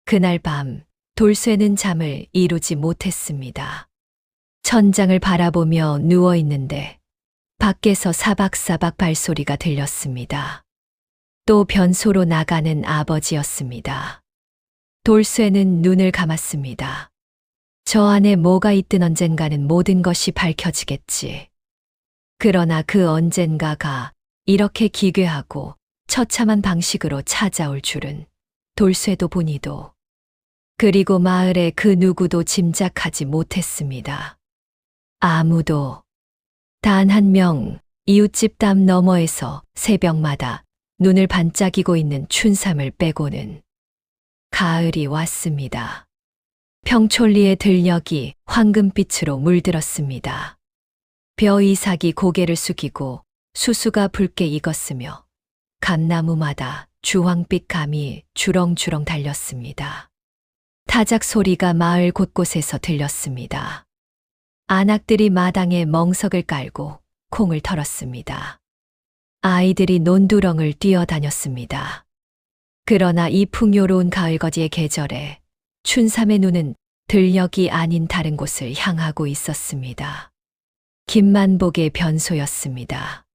그날 밤 돌쇠는 잠을 이루지 못했습니다. 천장을 바라보며 누워 있는데 밖에서 사박사박 발소리가 들렸습니다. 또 변소로 나가는 아버지였습니다. 돌쇠는 눈을 감았습니다. 저 안에 뭐가 있든 언젠가는 모든 것이 밝혀지겠지. 그러나 그 언젠가가 이렇게 기괴하고 처참한 방식으로 찾아올 줄은 돌쇠도 분이도 그리고 마을의 그 누구도 짐작하지 못했습니다. 아무도. 단 한 명, 이웃집 담 너머에서 새벽마다 눈을 반짝이고 있는 춘삼을 빼고는. 가을이 왔습니다. 평촌리의 들녘이 황금빛으로 물들었습니다. 벼이삭이 고개를 숙이고 수수가 붉게 익었으며 감나무마다 주황빛 감이 주렁주렁 달렸습니다. 타작 소리가 마을 곳곳에서 들렸습니다. 안악들이 마당에 멍석을 깔고 콩을 털었습니다. 아이들이 논두렁을 뛰어다녔습니다. 그러나 이 풍요로운 가을거지의 계절에 춘삼의 눈은 들녘이 아닌 다른 곳을 향하고 있었습니다. 김만복의 변소였습니다.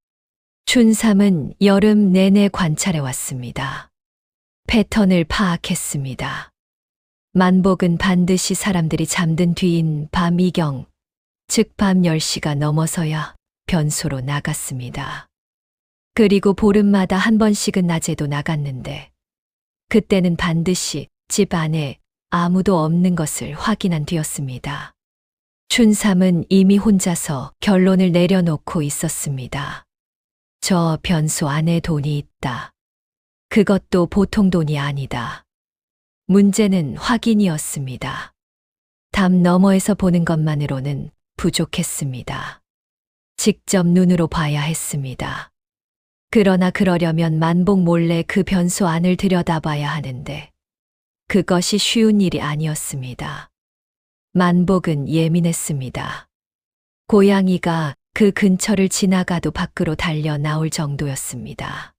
춘삼은 여름 내내 관찰해 왔습니다. 패턴을 파악했습니다. 만복은 반드시 사람들이 잠든 뒤인 밤 이경, 즉 밤 10시가 넘어서야 변소로 나갔습니다. 그리고 보름마다 한 번씩은 낮에도 나갔는데 그때는 반드시 집 안에 아무도 없는 것을 확인한 뒤였습니다. 춘삼은 이미 혼자서 결론을 내려놓고 있었습니다. 저 변소 안에 돈이 있다. 그것도 보통 돈이 아니다. 문제는 확인이었습니다. 담 너머에서 보는 것만으로는 부족했습니다. 직접 눈으로 봐야 했습니다. 그러나 그러려면 만복 몰래 그 변소 안을 들여다봐야 하는데 그것이 쉬운 일이 아니었습니다. 만복은 예민했습니다. 고양이가 그 근처를 지나가도 밖으로 달려 나올 정도였습니다.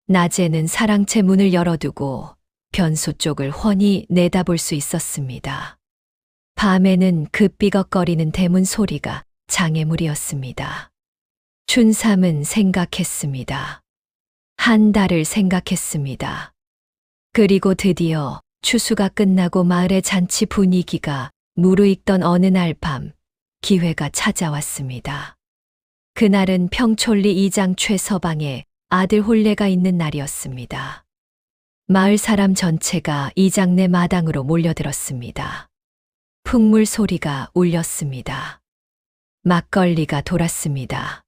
낮에는 사랑채 문을 열어두고 변소 쪽을 훤히 내다볼 수 있었습니다. 밤에는 그 삐걱거리는 대문 소리가 장애물이었습니다. 춘삼은 생각했습니다. 한 달을 생각했습니다. 그리고 드디어 추수가 끝나고 마을의 잔치 분위기가 무르익던 어느 날 밤 기회가 찾아왔습니다. 그날은 평촌리 이장 최서방의 아들 혼례가 있는 날이었습니다. 마을 사람 전체가 이장네 마당으로 몰려들었습니다. 풍물 소리가 울렸습니다. 막걸리가 돌았습니다.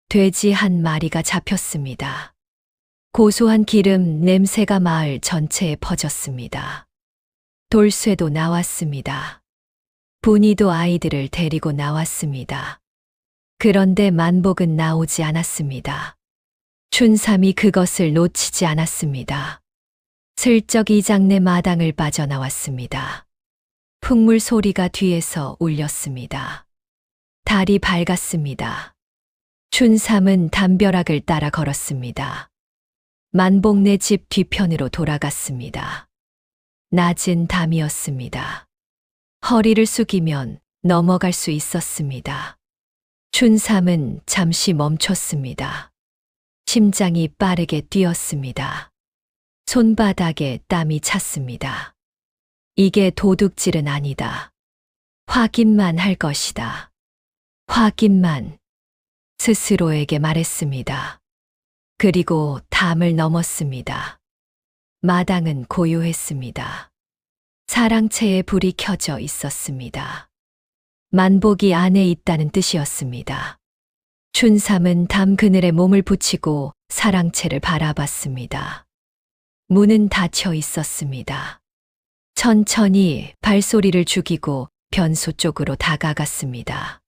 돼지 한 마리가 잡혔습니다. 고소한 기름 냄새가 마을 전체에 퍼졌습니다. 돌쇠도 나왔습니다. 분이도 아이들을 데리고 나왔습니다. 그런데 만복은 나오지 않았습니다. 춘삼이 그것을 놓치지 않았습니다. 슬쩍 이장내 마당을 빠져나왔습니다. 풍물 소리가 뒤에서 울렸습니다. 달이 밝았습니다. 춘삼은 담벼락을 따라 걸었습니다. 만복네 집 뒤편으로 돌아갔습니다. 낮은 담이었습니다. 허리를 숙이면 넘어갈 수 있었습니다. 춘삼은 잠시 멈췄습니다. 심장이 빠르게 뛰었습니다. 손바닥에 땀이 찼습니다. 이게 도둑질은 아니다. 확인만 할 것이다. 확인만. 스스로에게 말했습니다. 그리고 담을 넘었습니다. 마당은 고요했습니다. 사랑채에 불이 켜져 있었습니다. 만복이 안에 있다는 뜻이었습니다. 춘삼은 담 그늘에 몸을 붙이고 사랑채를 바라봤습니다. 문은 닫혀 있었습니다. 천천히 발소리를 죽이고 변소 쪽으로 다가갔습니다.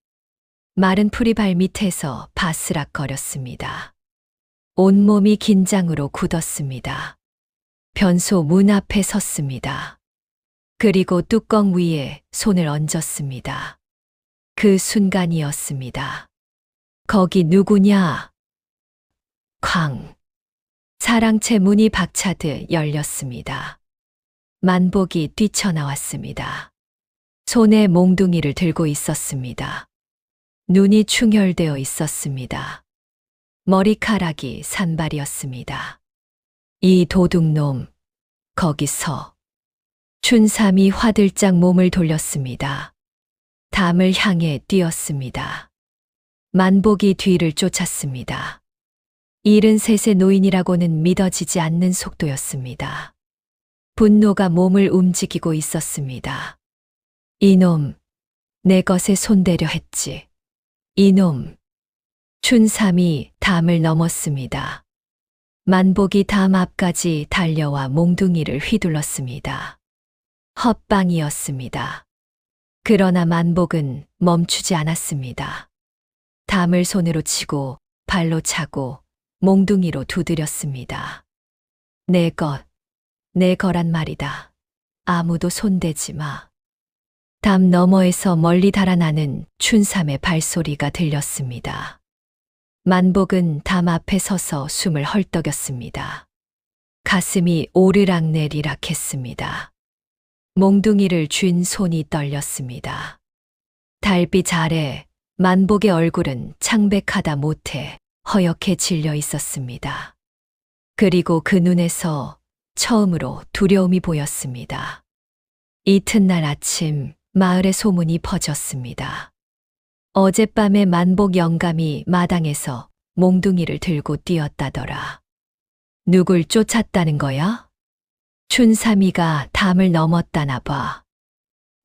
마른 풀이 발밑에서 바스락거렸습니다. 온몸이 긴장으로 굳었습니다. 변소 문 앞에 섰습니다. 그리고 뚜껑 위에 손을 얹었습니다. 그 순간이었습니다. 거기 누구냐? 쾅. 사랑채 문이 박차듯 열렸습니다. 만복이 뛰쳐나왔습니다. 손에 몽둥이를 들고 있었습니다. 눈이 충혈되어 있었습니다. 머리카락이 산발이었습니다. 이 도둑놈, 거기서. 춘삼이 화들짝 몸을 돌렸습니다. 담을 향해 뛰었습니다. 만복이 뒤를 쫓았습니다. 73의 노인이라고는 믿어지지 않는 속도였습니다. 분노가 몸을 움직이고 있었습니다. 이놈, 내 것에 손대려 했지. 이놈. 춘삼이 담을 넘었습니다. 만복이 담 앞까지 달려와 몽둥이를 휘둘렀습니다. 헛방이었습니다. 그러나 만복은 멈추지 않았습니다. 담을 손으로 치고 발로 차고 몽둥이로 두드렸습니다. 내 거란 말이다. 아무도 손대지 마. 담 너머에서 멀리 달아나는 춘삼의 발소리가 들렸습니다. 만복은 담 앞에 서서 숨을 헐떡였습니다. 가슴이 오르락내리락 했습니다. 몽둥이를 쥔 손이 떨렸습니다. 달빛 아래 만복의 얼굴은 창백하다 못해 허옇게 질려 있었습니다. 그리고 그 눈에서 처음으로 두려움이 보였습니다. 이튿날 아침 마을에 소문이 퍼졌습니다. 어젯밤에 만복 영감이 마당에서 몽둥이를 들고 뛰었다더라. 누굴 쫓았다는 거야? 춘삼이가 담을 넘었다나 봐.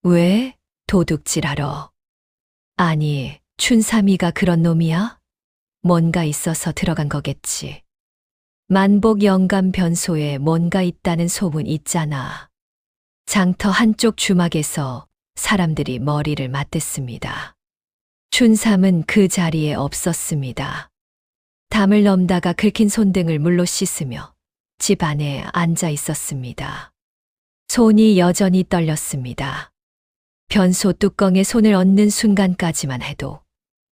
왜? 도둑질하러. 아니, 춘삼이가 그런 놈이야? 뭔가 있어서 들어간 거겠지. 만복 영감 변소에 뭔가 있다는 소문 있잖아. 장터 한쪽 주막에서 사람들이 머리를 맞댔습니다. 춘삼은 그 자리에 없었습니다. 담을 넘다가 긁힌 손등을 물로 씻으며 집 안에 앉아 있었습니다. 손이 여전히 떨렸습니다. 변소 뚜껑에 손을 얹는 순간까지만 해도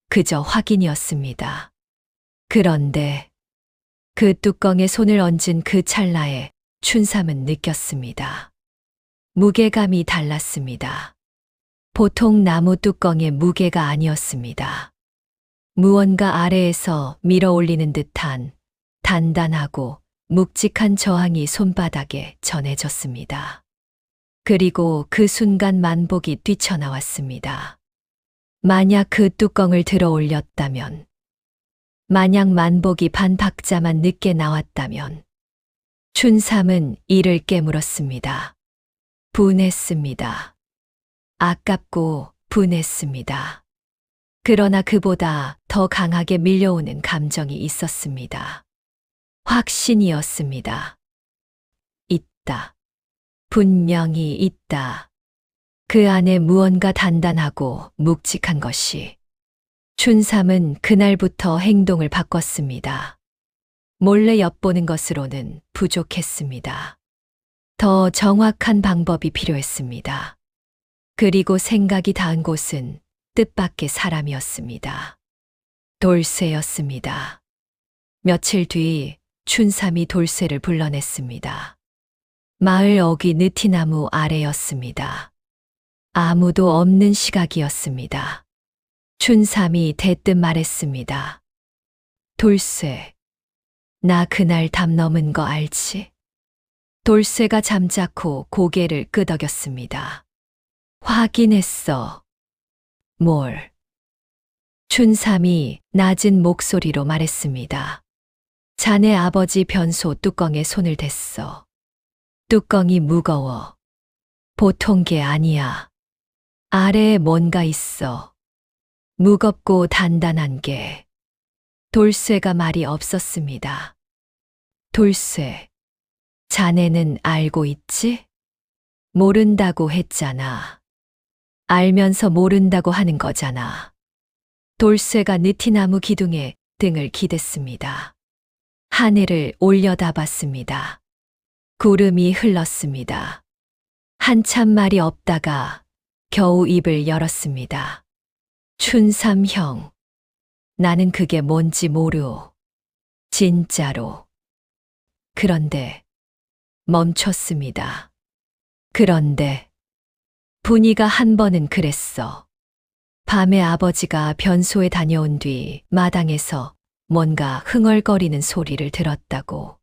그저 확인이었습니다. 그런데 그 뚜껑에 손을 얹은 그 찰나에 춘삼은 느꼈습니다. 무게감이 달랐습니다. 보통 나무 뚜껑의 무게가 아니었습니다. 무언가 아래에서 밀어 올리는 듯한 단단하고 묵직한 저항이 손바닥에 전해졌습니다. 그리고 그 순간 만복이 뛰쳐나왔습니다. 만약 그 뚜껑을 들어 올렸다면, 만약 만복이 반 박자만 늦게 나왔다면, 춘삼은 이를 깨물었습니다. 분했습니다. 아깝고 분했습니다. 그러나 그보다 더 강하게 밀려오는 감정이 있었습니다. 확신이었습니다. 있다. 분명히 있다. 그 안에 무언가 단단하고 묵직한 것이. 춘삼은 그날부터 행동을 바꿨습니다. 몰래 엿보는 것으로는 부족했습니다. 더 정확한 방법이 필요했습니다. 그리고 생각이 닿은 곳은 뜻밖의 사람이었습니다. 돌쇠였습니다. 며칠 뒤 춘삼이 돌쇠를 불러냈습니다. 마을 어귀 느티나무 아래였습니다. 아무도 없는 시각이었습니다. 춘삼이 대뜸 말했습니다. 돌쇠, 나 그날 담 넘은 거 알지? 돌쇠가 잠자코 고개를 끄덕였습니다. 확인했어. 뭘? 춘삼이 낮은 목소리로 말했습니다. 자네 아버지 변소 뚜껑에 손을 댔어. 뚜껑이 무거워. 보통 게 아니야. 아래에 뭔가 있어. 무겁고 단단한 게. 돌쇠가 말이 없었습니다. 돌쇠, 자네는 알고 있지? 모른다고 했잖아. 알면서 모른다고 하는 거잖아. 돌쇠가 느티나무 기둥에 등을 기댔습니다. 하늘을 올려다봤습니다. 구름이 흘렀습니다. 한참 말이 없다가 겨우 입을 열었습니다. 춘삼 형, 나는 그게 뭔지 모르오. 진짜로. 그런데 멈췄습니다. 그런데 분이가 한 번은 그랬어. 밤에 아버지가 변소에 다녀온 뒤 마당에서 뭔가 흥얼거리는 소리를 들었다고.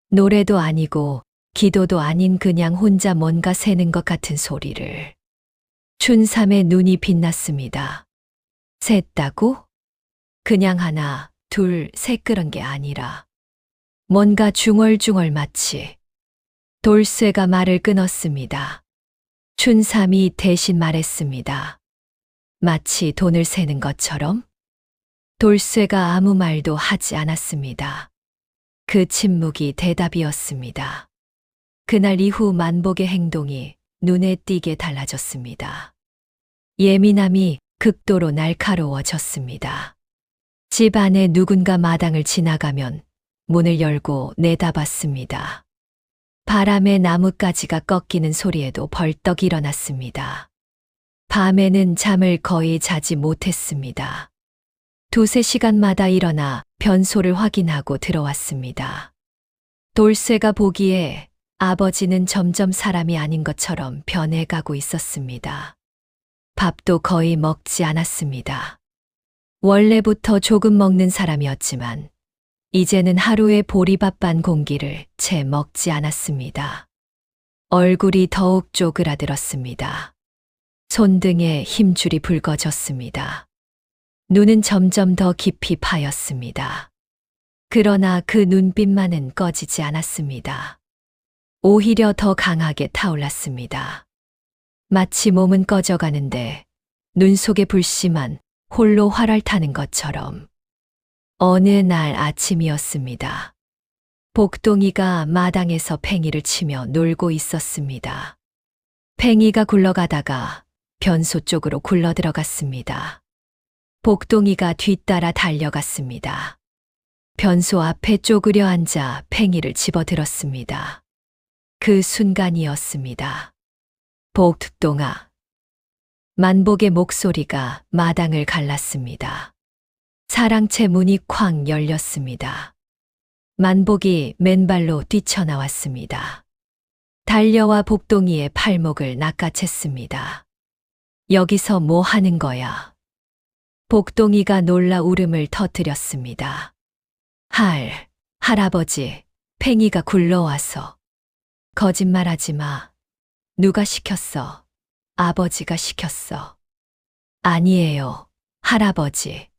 노래도 아니고 기도도 아닌 그냥 혼자 뭔가 새는 것 같은 소리를. 춘삼의 눈이 빛났습니다. 샜다고? 그냥 하나, 둘, 셋 그런 게 아니라 뭔가 중얼중얼 마치. 돌쇠가 말을 끊었습니다. 춘삼이 대신 말했습니다. 마치 돈을 세는 것처럼? 돌쇠가 아무 말도 하지 않았습니다. 그 침묵이 대답이었습니다. 그날 이후 만복의 행동이 눈에 띄게 달라졌습니다. 예민함이 극도로 날카로워졌습니다. 집 안에 누군가 마당을 지나가면 문을 열고 내다봤습니다. 바람에 나뭇가지가 꺾이는 소리에도 벌떡 일어났습니다. 밤에는 잠을 거의 자지 못했습니다. 두세 시간마다 일어나 변소를 확인하고 들어왔습니다. 돌쇠가 보기에 아버지는 점점 사람이 아닌 것처럼 변해가고 있었습니다. 밥도 거의 먹지 않았습니다. 원래부터 조금 먹는 사람이었지만 이제는 하루에 보리밥 반 공기를 채 먹지 않았습니다. 얼굴이 더욱 쪼그라들었습니다. 손등에 힘줄이 붉어졌습니다. 눈은 점점 더 깊이 파였습니다. 그러나 그 눈빛만은 꺼지지 않았습니다. 오히려 더 강하게 타올랐습니다. 마치 몸은 꺼져가는데 눈 속에 불씨만 홀로 활활 타는 것처럼. 어느 날 아침이었습니다. 복동이가 마당에서 팽이를 치며 놀고 있었습니다. 팽이가 굴러가다가 변소 쪽으로 굴러 들어갔습니다. 복동이가 뒤따라 달려갔습니다. 변소 앞에 쪼그려 앉아 팽이를 집어들었습니다. 그 순간이었습니다. 복동아. 만복의 목소리가 마당을 갈랐습니다. 사랑채 문이 쾅 열렸습니다. 만복이 맨발로 뛰쳐나왔습니다. 달려와 복동이의 팔목을 낚아챘습니다. 여기서 뭐 하는 거야? 복동이가 놀라 울음을 터뜨렸습니다. 할아버지, 팽이가 굴러와서. 거짓말하지 마. 누가 시켰어? 아버지가 시켰어. 아니에요, 할아버지.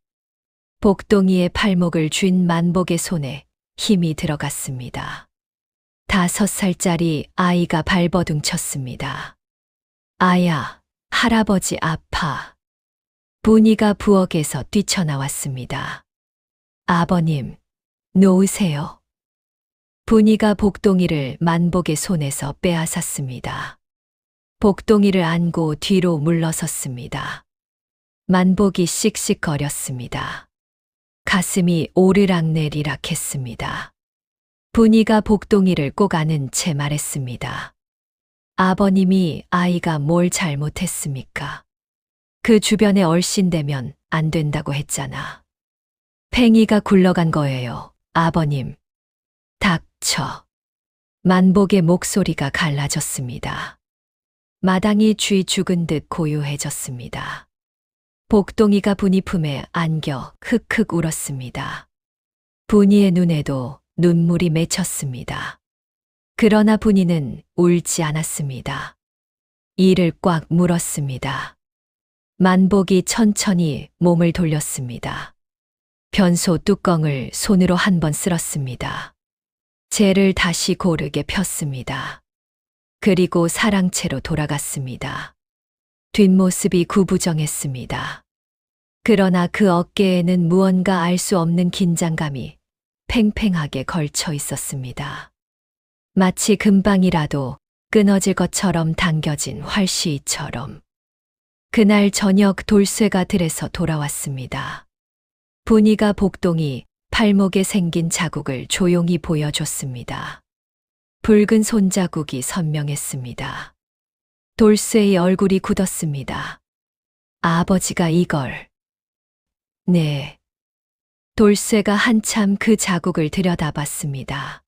복동이의 팔목을 쥔 만복의 손에 힘이 들어갔습니다. 5살짜리 아이가 발버둥 쳤습니다. 아야, 할아버지 아파. 분이가 부엌에서 뛰쳐나왔습니다. 아버님, 놓으세요. 분이가 복동이를 만복의 손에서 빼앗았습니다. 복동이를 안고 뒤로 물러섰습니다. 만복이 씩씩거렸습니다. 가슴이 오르락내리락 했습니다. 분이가 복동이를 꼭 안은 채 말했습니다. 아버님이 아이가 뭘 잘못했습니까? 그 주변에 얼씬대면 안 된다고 했잖아. 팽이가 굴러간 거예요, 아버님. 닥쳐. 만복의 목소리가 갈라졌습니다. 마당이 쥐 죽은 듯 고요해졌습니다. 복동이가 분이 품에 안겨 흑흑 울었습니다. 분이의 눈에도 눈물이 맺혔습니다. 그러나 분이는 울지 않았습니다. 이를 꽉 물었습니다. 만복이 천천히 몸을 돌렸습니다. 변소 뚜껑을 손으로 한 번 쓸었습니다. 재를 다시 고르게 폈습니다. 그리고 사랑채로 돌아갔습니다. 뒷모습이 구부정했습니다. 그러나 그 어깨에는 무언가 알 수 없는 긴장감이 팽팽하게 걸쳐 있었습니다. 마치 금방이라도 끊어질 것처럼 당겨진 활시위처럼. 그날 저녁 돌쇠가 들에서 돌아왔습니다. 분이가 복동이 팔목에 생긴 자국을 조용히 보여줬습니다. 붉은 손자국이 선명했습니다. 돌쇠의 얼굴이 굳었습니다. 아버지가 이걸. 네. 돌쇠가 한참 그 자국을 들여다봤습니다.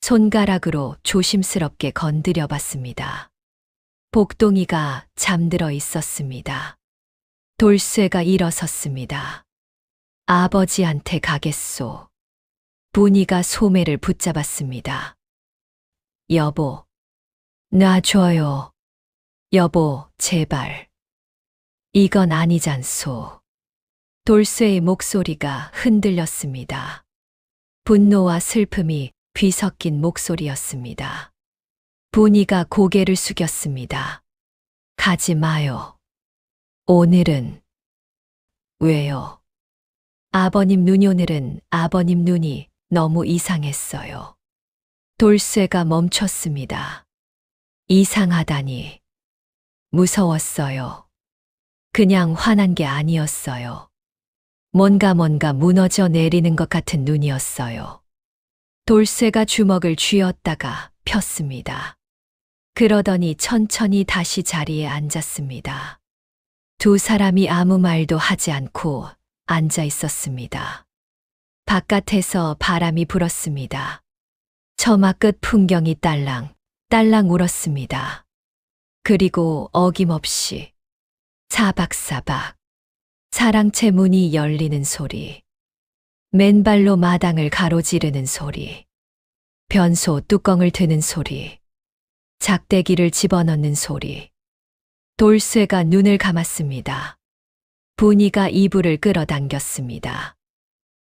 손가락으로 조심스럽게 건드려 봤습니다. 복동이가 잠들어 있었습니다. 돌쇠가 일어섰습니다. 아버지한테 가겠소. 분이가 소매를 붙잡았습니다. 여보, 놔줘요. 여보, 제발. 이건 아니잖소. 돌쇠의 목소리가 흔들렸습니다. 분노와 슬픔이 뒤섞인 목소리였습니다. 분이가 고개를 숙였습니다. 가지 마요. 오늘은. 왜요? 아버님 눈이 오늘은 아버님 눈이 너무 이상했어요. 돌쇠가 멈췄습니다. 이상하다니. 무서웠어요. 그냥 화난 게 아니었어요. 뭔가 무너져 내리는 것 같은 눈이었어요. 돌쇠가 주먹을 쥐었다가 폈습니다. 그러더니 천천히 다시 자리에 앉았습니다. 두 사람이 아무 말도 하지 않고 앉아 있었습니다. 바깥에서 바람이 불었습니다. 처마 끝 풍경이 딸랑 울었습니다. 그리고 어김없이 사박사박 사랑채 문이 열리는 소리, 맨발로 마당을 가로지르는 소리, 변소 뚜껑을 드는 소리, 작대기를 집어넣는 소리. 돌쇠가 눈을 감았습니다. 분이가 이불을 끌어당겼습니다.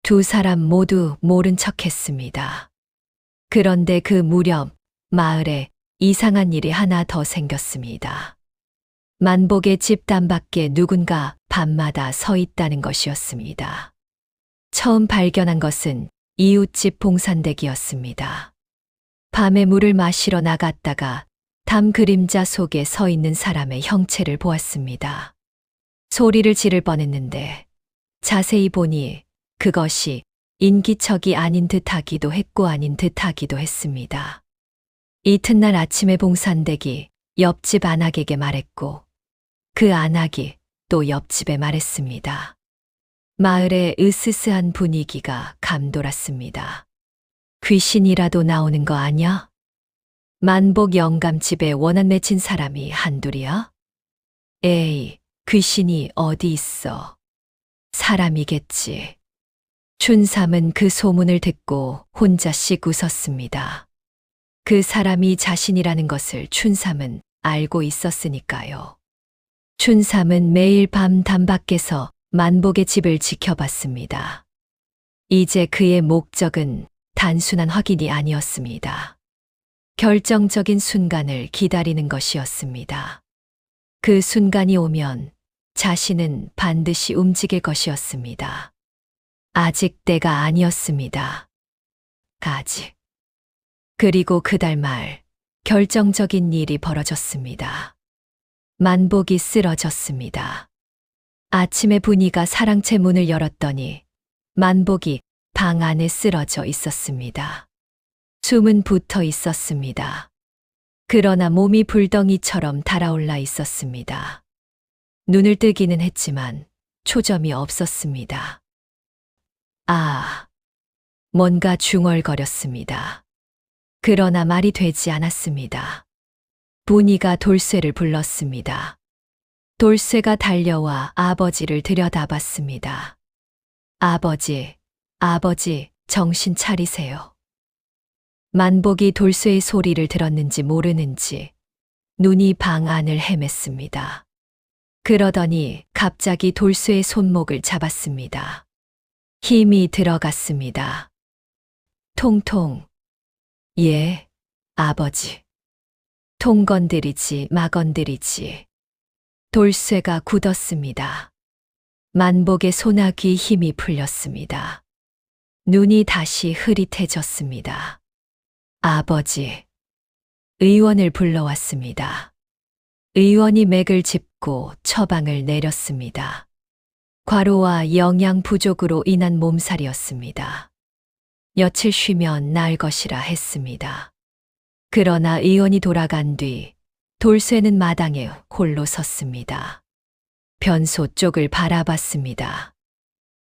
두 사람 모두 모른 척했습니다. 그런데 그 무렵 마을에 이상한 일이 하나 더 생겼습니다. 만복의 집단 밖에 누군가 밤마다 서 있다는 것이었습니다. 처음 발견한 것은 이웃집 봉산댁이었습니다. 밤에 물을 마시러 나갔다가 담 그림자 속에 서 있는 사람의 형체를 보았습니다. 소리를 지를 뻔했는데 자세히 보니 그것이 인기척이 아닌 듯하기도 했고 아닌 듯하기도 했습니다. 이튿날 아침에 봉산댁이 옆집 안악에게 말했고 그 안악이 또 옆집에 말했습니다. 마을에 으스스한 분위기가 감돌았습니다. 귀신이라도 나오는 거 아냐? 만복 영감집에 원한 맺힌 사람이 한둘이야? 에이, 귀신이 어디 있어. 사람이겠지. 춘삼은 그 소문을 듣고 혼자씩 웃었습니다. 그 사람이 자신이라는 것을 춘삼은 알고 있었으니까요. 춘삼은 매일 밤 담 밖에서 만복의 집을 지켜봤습니다. 이제 그의 목적은 단순한 확인이 아니었습니다. 결정적인 순간을 기다리는 것이었습니다. 그 순간이 오면 자신은 반드시 움직일 것이었습니다. 아직 때가 아니었습니다. 아직. 그리고 그달 말 결정적인 일이 벌어졌습니다. 만복이 쓰러졌습니다. 아침에 분이가 사랑채 문을 열었더니 만복이 방 안에 쓰러져 있었습니다. 숨은 붙어 있었습니다. 그러나 몸이 불덩이처럼 달아올라 있었습니다. 눈을 뜨기는 했지만 초점이 없었습니다. 뭔가 중얼거렸습니다. 그러나 말이 되지 않았습니다. 분이가 돌쇠를 불렀습니다. 돌쇠가 달려와 아버지를 들여다봤습니다. 아버지, 정신 차리세요. 만복이 돌쇠의 소리를 들었는지 모르는지 눈이 방 안을 헤맸습니다. 그러더니 갑자기 돌쇠의 손목을 잡았습니다. 힘이 들어갔습니다. 통통. 예, 아버지. 통 건드리지, 마 건드리지. 돌쇠가 굳었습니다. 만복의 소나귀 힘이 풀렸습니다. 눈이 다시 흐릿해졌습니다. 아버지. 의원을 불러왔습니다. 의원이 맥을 짚고 처방을 내렸습니다. 과로와 영양 부족으로 인한 몸살이었습니다. 며칠 쉬면 나을 것이라 했습니다. 그러나 의원이 돌아간 뒤 돌쇠는 마당에 홀로 섰습니다. 변소 쪽을 바라봤습니다.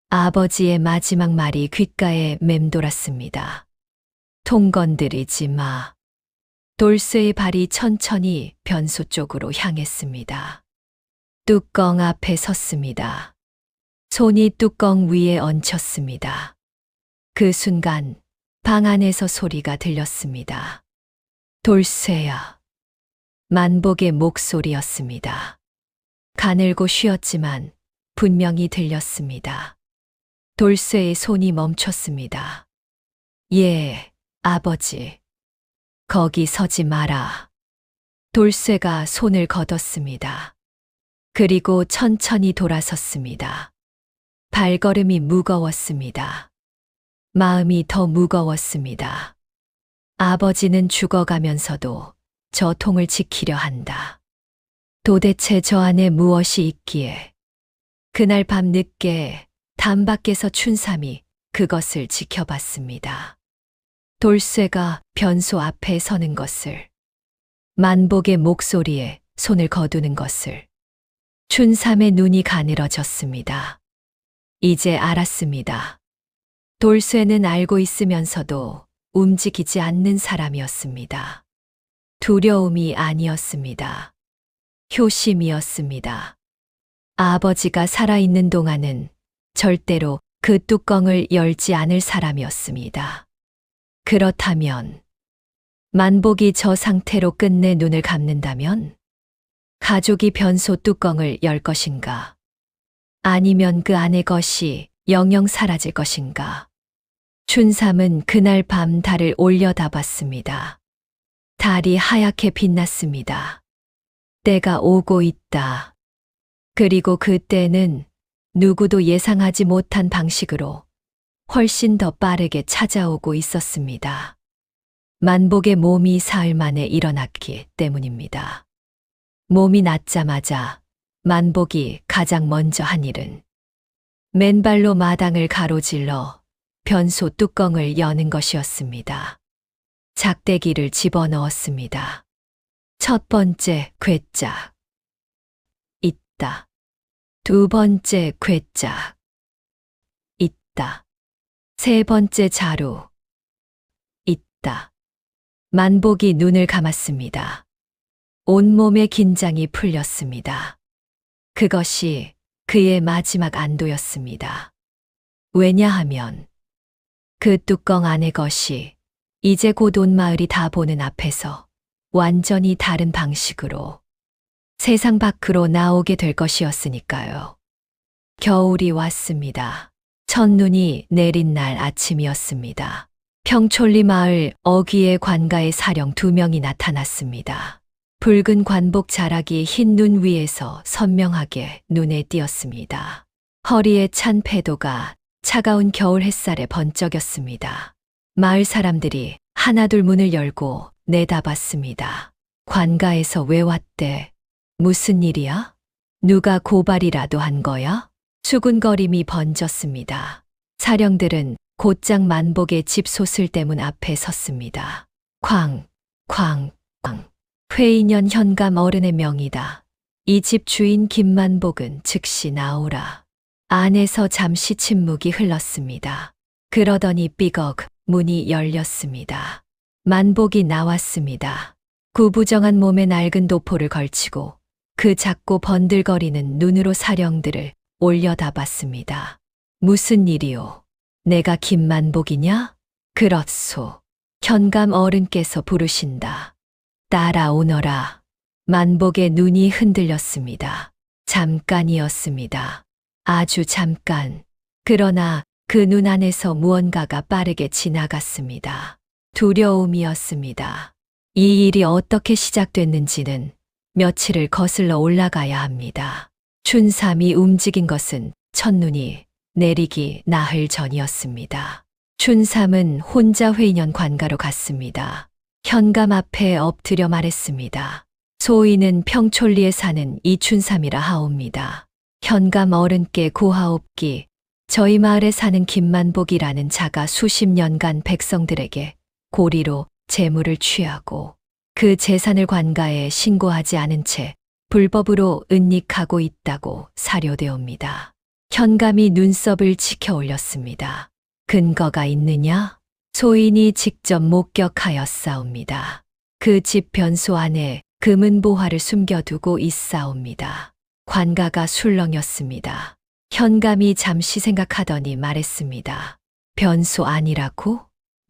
아버지의 마지막 말이 귓가에 맴돌았습니다. 통 건드리지 마. 돌쇠의 발이 천천히 변소 쪽으로 향했습니다. 뚜껑 앞에 섰습니다. 손이 뚜껑 위에 얹혔습니다. 그 순간 방 안에서 소리가 들렸습니다. 돌쇠야. 만복의 목소리였습니다. 가늘고 쉬었지만 분명히 들렸습니다. 돌쇠의 손이 멈췄습니다. 예, 아버지. 거기 서지 마라. 돌쇠가 손을 걷었습니다. 그리고 천천히 돌아섰습니다. 발걸음이 무거웠습니다. 마음이 더 무거웠습니다. 아버지는 죽어가면서도 저 통을 지키려 한다. 도대체 저 안에 무엇이 있기에 그날 밤 늦게 담 밖에서 춘삼이 그것을 지켜봤습니다. 돌쇠가 변소 앞에 서는 것을, 만복의 목소리에 손을 거두는 것을. 춘삼의 눈이 가늘어졌습니다. 이제 알았습니다. 돌쇠는 알고 있으면서도 움직이지 않는 사람이었습니다. 두려움이 아니었습니다. 효심이었습니다. 아버지가 살아있는 동안은 절대로 그 뚜껑을 열지 않을 사람이었습니다. 그렇다면 만복이 저 상태로 끝내 눈을 감는다면 가족이 변소 뚜껑을 열 것인가? 아니면 그 안의 것이 영영 사라질 것인가? 춘삼은 그날 밤 달을 올려다봤습니다. 달이 하얗게 빛났습니다. 때가 오고 있다. 그리고 그 때는 누구도 예상하지 못한 방식으로 훨씬 더 빠르게 찾아오고 있었습니다. 만복의 몸이 사흘 만에 일어났기 때문입니다. 몸이 낫자마자 만복이 가장 먼저 한 일은 맨발로 마당을 가로질러 변소 뚜껑을 여는 것이었습니다. 작대기를 집어넣었습니다. 첫 번째 궤짝. 있다. 두 번째 궤짝. 있다. 세 번째 자루. 있다. 만복이 눈을 감았습니다. 온몸의 긴장이 풀렸습니다. 그것이 그의 마지막 안도였습니다. 왜냐하면 그 뚜껑 안의 것이 이제 곧 온 마을이 다 보는 앞에서 완전히 다른 방식으로 세상 밖으로 나오게 될 것이었으니까요. 겨울이 왔습니다. 첫눈이 내린 날 아침이었습니다. 평촌리 마을 어귀의 관가의 사령 2명이 나타났습니다. 붉은 관복 자락이 흰 눈 위에서 선명하게 눈에 띄었습니다. 허리에 찬 패도가 차가운 겨울 햇살에 번쩍였습니다. 마을 사람들이 하나둘 문을 열고 내다봤습니다. 관가에서 왜 왔대? 무슨 일이야? 누가 고발이라도 한 거야? 수군거림이 번졌습니다. 사령들은 곧장 만복의 집 소슬대문 앞에 섰습니다. 쾅, 쾅, 쾅. 회인연 현감 어른의 명이다. 이 집 주인 김만복은 즉시 나오라. 안에서 잠시 침묵이 흘렀습니다. 그러더니 삐걱 문이 열렸습니다. 만복이 나왔습니다. 구부정한 몸에 낡은 도포를 걸치고 그 작고 번들거리는 눈으로 사령들을 올려다봤습니다. 무슨 일이오? 내가 김만복이냐? 그렇소. 현감 어른께서 부르신다. 따라오너라. 만복의 눈이 흔들렸습니다. 잠깐이었습니다. 아주 잠깐. 그러나 그 눈 안에서 무언가가 빠르게 지나갔습니다. 두려움이었습니다. 이 일이 어떻게 시작됐는지는 며칠을 거슬러 올라가야 합니다. 춘삼이 움직인 것은 첫눈이 내리기 나흘 전이었습니다. 춘삼은 혼자 회인연 관가로 갔습니다. 현감 앞에 엎드려 말했습니다. 소인은 평촌리에 사는 이춘삼이라 하옵니다. 현감 어른께 고하옵기 저희 마을에 사는 김만복이라는 자가 수십 년간 백성들에게 고리로 재물을 취하고 그 재산을 관가에 신고하지 않은 채 불법으로 은닉하고 있다고 사료되옵니다. 현감이 눈썹을 치켜 올렸습니다. 근거가 있느냐? 소인이 직접 목격하였사옵니다. 그 집 변소 안에 금은보화를 숨겨두고 있사옵니다. 관가가 술렁였습니다. 현감이 잠시 생각하더니 말했습니다. 변소 아니라고?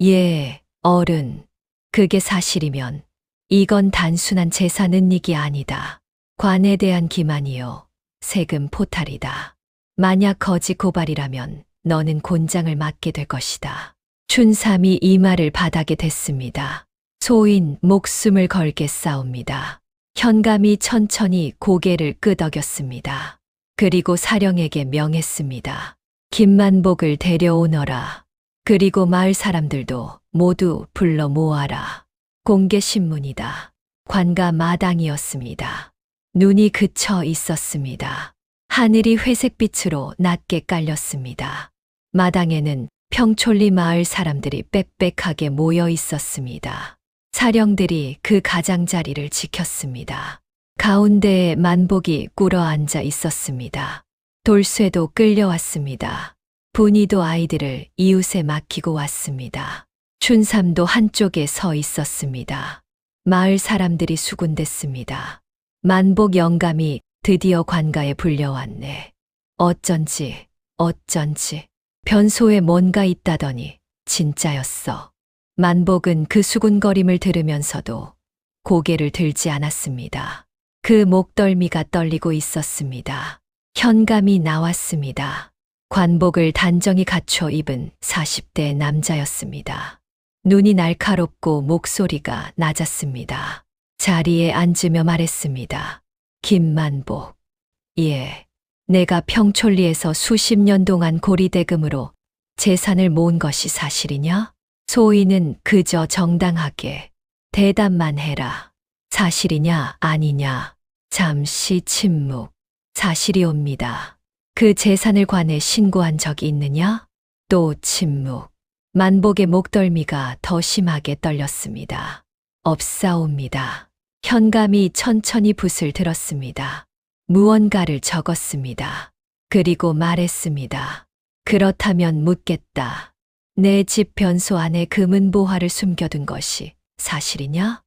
예, 어른. 그게 사실이면 이건 단순한 재산 은닉이 아니다. 관에 대한 기만이요. 세금 포탈이다. 만약 거짓 고발이라면 너는 곤장을 맞게 될 것이다. 춘삼이 이 말을 바닥에 댔습니다. 소인 목숨을 걸겠사옵니다. 현감이 천천히 고개를 끄덕였습니다. 그리고 사령에게 명했습니다. 김만복을 데려오너라. 그리고 마을 사람들도 모두 불러 모아라. 공개신문이다. 관가 마당이었습니다. 눈이 그쳐 있었습니다. 하늘이 회색빛으로 낮게 깔렸습니다. 마당에는 평촌리 마을 사람들이 빽빽하게 모여 있었습니다. 사령들이 그 가장자리를 지켰습니다. 가운데에 만복이 꿇어 앉아 있었습니다. 돌쇠도 끌려왔습니다. 분이도 아이들을 이웃에 맡기고 왔습니다. 춘삼도 한쪽에 서 있었습니다. 마을 사람들이 수군댔습니다. 만복 영감이 드디어 관가에 불려왔네. 어쩐지 변소에 뭔가 있다더니 진짜였어. 만복은 그 수군거림을 들으면서도 고개를 들지 않았습니다. 그 목덜미가 떨리고 있었습니다. 현감이 나왔습니다. 관복을 단정히 갖춰 입은 40대 남자였습니다. 눈이 날카롭고 목소리가 낮았습니다. 자리에 앉으며 말했습니다. 김만복. 예, 내가 평촌리에서 수십 년 동안 고리대금으로 재산을 모은 것이 사실이냐? 소인은 그저 정당하게 대답만 해라. 사실이냐 아니냐? 잠시 침묵. 사실이옵니다. 그 재산을 관에 신고한 적이 있느냐? 또 침묵. 만복의 목덜미가 더 심하게 떨렸습니다. 없사옵니다. 현감이 천천히 붓을 들었습니다. 무언가를 적었습니다. 그리고 말했습니다. 그렇다면 묻겠다. 내 집 변소 안에 금은보화를 숨겨둔 것이 사실이냐?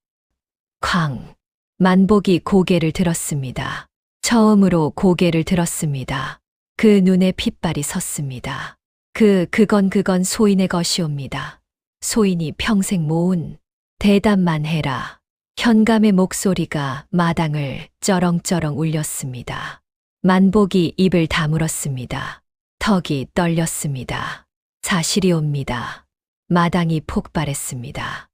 쾅. 만복이 고개를 들었습니다. 처음으로 고개를 들었습니다. 그 눈에 핏발이 섰습니다. 그건 소인의 것이옵니다. 소인이 평생 모은. 대답만 해라. 현감의 목소리가 마당을 쩌렁쩌렁 울렸습니다. 만복이 입을 다물었습니다. 턱이 떨렸습니다. 사실이옵니다. 마당이 폭발했습니다.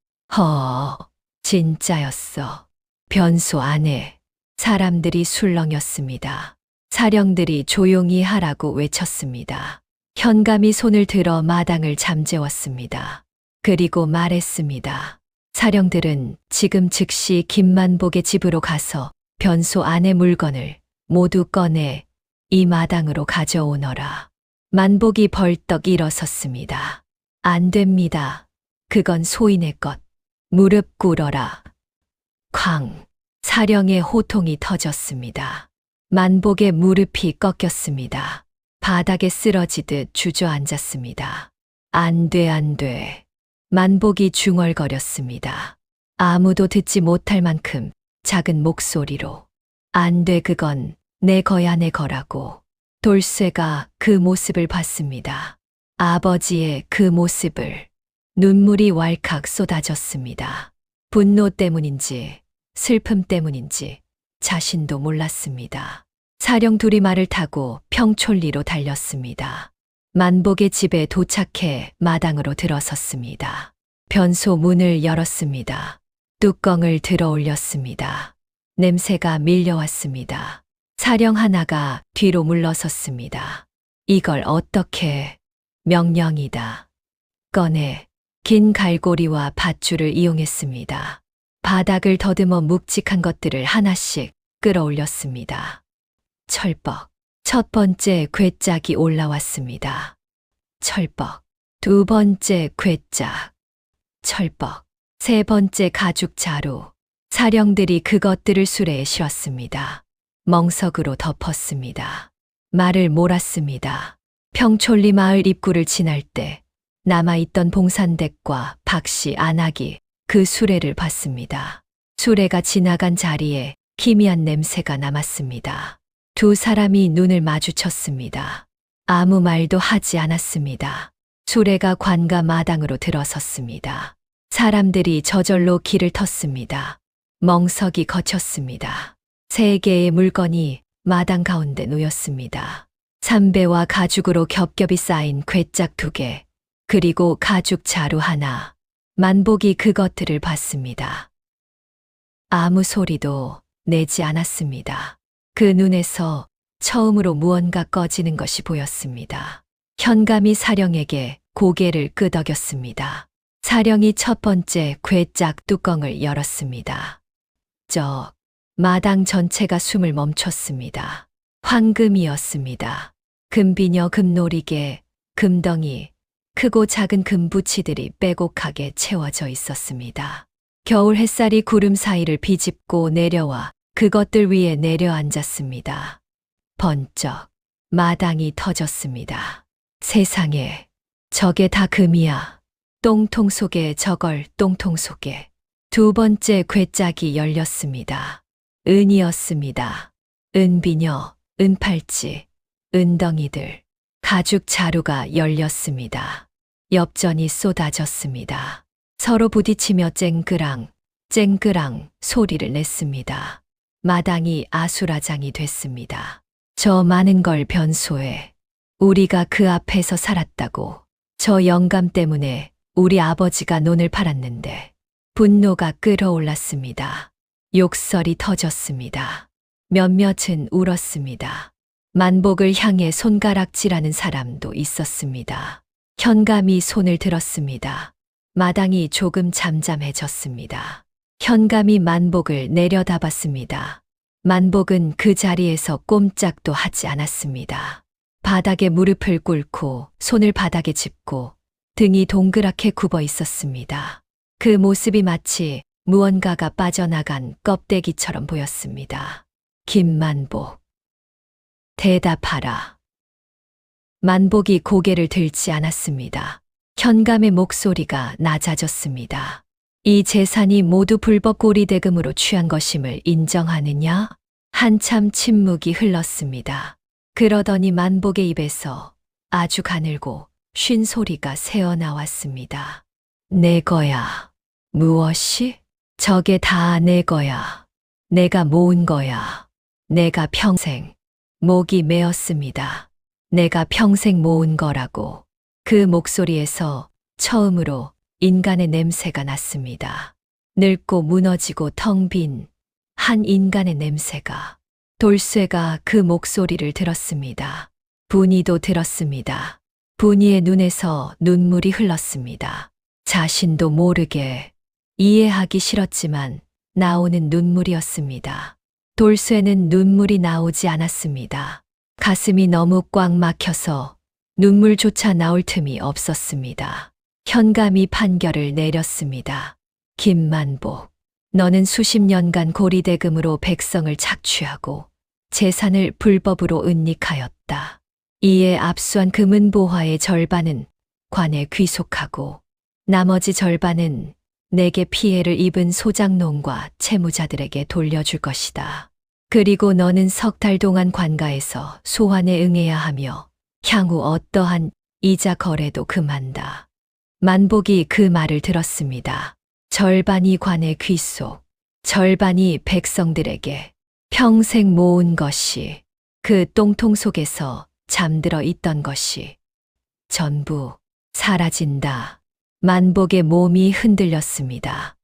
진짜였어. 변소 안에 사람들이 술렁였습니다. 사령들이 조용히 하라고 외쳤습니다. 현감이 손을 들어 마당을 잠재웠습니다. 그리고 말했습니다. 사령들은 지금 즉시 김만복의 집으로 가서 변소 안의 물건을 모두 꺼내 이 마당으로 가져오너라. 만복이 벌떡 일어섰습니다. 안 됩니다. 그건 소인의 것. 무릎 꿇어라. 쾅! 사령의 호통이 터졌습니다. 만복의 무릎이 꺾였습니다. 바닥에 쓰러지듯 주저앉았습니다. 안 돼, 안 돼. 만복이 중얼거렸습니다. 아무도 듣지 못할 만큼 작은 목소리로. 안 돼, 그건 내 거야, 내 거라고. 돌쇠가 그 모습을 봤습니다. 아버지의 그 모습을. 눈물이 왈칵 쏟아졌습니다. 분노 때문인지 슬픔 때문인지 자신도 몰랐습니다. 사령 둘이 말을 타고 평촌리로 달렸습니다. 만복의 집에 도착해 마당으로 들어섰습니다. 변소 문을 열었습니다. 뚜껑을 들어 올렸습니다. 냄새가 밀려왔습니다. 사령 하나가 뒤로 물러섰습니다. 이걸 어떻게? 명령이다. 꺼내. 긴 갈고리와 밧줄을 이용했습니다. 바닥을 더듬어 묵직한 것들을 하나씩 끌어올렸습니다. 철벅. 첫 번째 괴짝이 올라왔습니다. 철벅. 두 번째 괴짝. 철벅. 세 번째 가죽 자루. 사령들이 그것들을 수레에 실었습니다. 멍석으로 덮었습니다. 말을 몰았습니다. 평촌리 마을 입구를 지날 때 남아있던 봉산댁과 박씨 안악이 그 수레를 봤습니다. 수레가 지나간 자리에 희미한 냄새가 남았습니다. 두 사람이 눈을 마주쳤습니다. 아무 말도 하지 않았습니다. 수레가 관가 마당으로 들어섰습니다. 사람들이 저절로 길을 텄습니다. 멍석이 거쳤습니다. 세 개의 물건이 마당 가운데 놓였습니다. 삼배와 가죽으로 겹겹이 쌓인 괴짝 2개, 그리고 가죽 자루 하나. 만복이 그것들을 봤습니다. 아무 소리도 내지 않았습니다. 그 눈에서 처음으로 무언가 꺼지는 것이 보였습니다. 현감이 사령에게 고개를 끄덕였습니다. 사령이 첫 번째 괴짝 뚜껑을 열었습니다. 마당 전체가 숨을 멈췄습니다. 황금이었습니다. 금비녀, 금놀이개, 금덩이, 크고 작은 금부치들이 빼곡하게 채워져 있었습니다. 겨울 햇살이 구름 사이를 비집고 내려와 그것들 위에 내려앉았습니다. 번쩍 마당이 터졌습니다. 세상에, 저게 다 금이야. 똥통 속에 저걸 똥통 속에. 두 번째 괴짝이 열렸습니다. 은이었습니다. 은비녀, 은팔찌, 은덩이들. 가죽 자루가 열렸습니다. 엽전이 쏟아졌습니다. 서로 부딪히며 쨍그랑, 쨍그랑 소리를 냈습니다. 마당이 아수라장이 됐습니다. 저 많은 걸 변소해. 우리가 그 앞에서 살았다고. 저 영감 때문에 우리 아버지가 논을 팔았는데. 분노가 끓어올랐습니다. 욕설이 터졌습니다. 몇몇은 울었습니다. 만복을 향해 손가락질하는 사람도 있었습니다. 현감이 손을 들었습니다. 마당이 조금 잠잠해졌습니다. 현감이 만복을 내려다봤습니다. 만복은 그 자리에서 꼼짝도 하지 않았습니다. 바닥에 무릎을 꿇고 손을 바닥에 짚고 등이 동그랗게 굽어 있었습니다. 그 모습이 마치 무언가가 빠져나간 껍데기처럼 보였습니다. 김만복. 대답하라. 만복이 고개를 들지 않았습니다. 현감의 목소리가 낮아졌습니다. 이 재산이 모두 불법 고리대금으로 취한 것임을 인정하느냐? 한참 침묵이 흘렀습니다. 그러더니 만복의 입에서 아주 가늘고 쉰 소리가 새어나왔습니다. 내 거야. 무엇이? 저게 다 내 거야. 내가 모은 거야. 내가 평생. 목이 메었습니다. 내가 평생 모은 거라고. 그 목소리에서 처음으로 인간의 냄새가 났습니다. 늙고 무너지고 텅 빈 한 인간의 냄새가. 돌쇠가 그 목소리를 들었습니다. 분이도 들었습니다. 분이의 눈에서 눈물이 흘렀습니다. 자신도 모르게 이해하기 싫었지만 나오는 눈물이었습니다. 돌쇠는 눈물이 나오지 않았습니다. 가슴이 너무 꽉 막혀서 눈물조차 나올 틈이 없었습니다. 현감이 판결을 내렸습니다. 김만복, 너는 수십 년간 고리대금으로 백성을 착취하고 재산을 불법으로 은닉하였다. 이에 압수한 금은보화의 절반은 관에 귀속하고 나머지 절반은 내게 피해를 입은 소장농과 채무자들에게 돌려줄 것이다. 그리고 너는 석 달 동안 관가에서 소환에 응해야 하며 향후 어떠한 이자 거래도 금한다. 만복이 그 말을 들었습니다. 절반이 관의 귀속, 절반이 백성들에게 평생 모은 것이, 그 똥통 속에서 잠들어 있던 것이 전부 사라진다. 만복의 몸이 흔들렸습니다.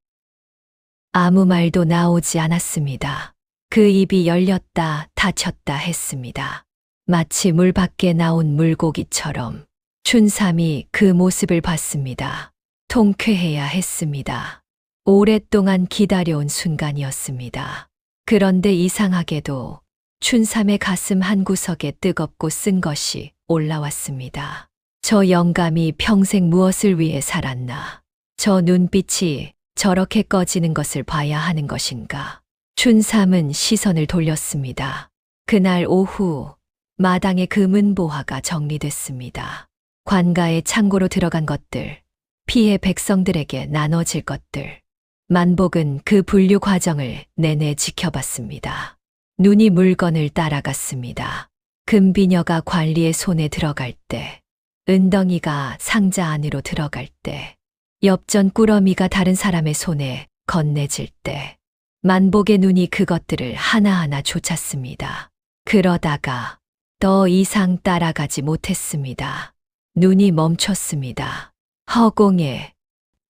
아무 말도 나오지 않았습니다. 그 입이 열렸다 닫혔다 했습니다. 마치 물 밖에 나온 물고기처럼. 춘삼이 그 모습을 봤습니다. 통쾌해야 했습니다. 오랫동안 기다려온 순간이었습니다. 그런데 이상하게도 춘삼의 가슴 한구석에 뜨겁고 쓴 것이 올라왔습니다. 저 영감이 평생 무엇을 위해 살았나? 저 눈빛이 저렇게 꺼지는 것을 봐야 하는 것인가? 춘삼은 시선을 돌렸습니다. 그날 오후 마당의 금은보화가 정리됐습니다. 관가에 창고로 들어간 것들, 피해 백성들에게 나눠질 것들. 만복은 그 분류 과정을 내내 지켜봤습니다. 눈이 물건을 따라갔습니다. 금비녀가 관리의 손에 들어갈 때, 은덩이가 상자 안으로 들어갈 때, 엽전 꾸러미가 다른 사람의 손에 건네질 때, 만복의 눈이 그것들을 하나하나 쫓았습니다. 그러다가 더 이상 따라가지 못했습니다. 눈이 멈췄습니다. 허공에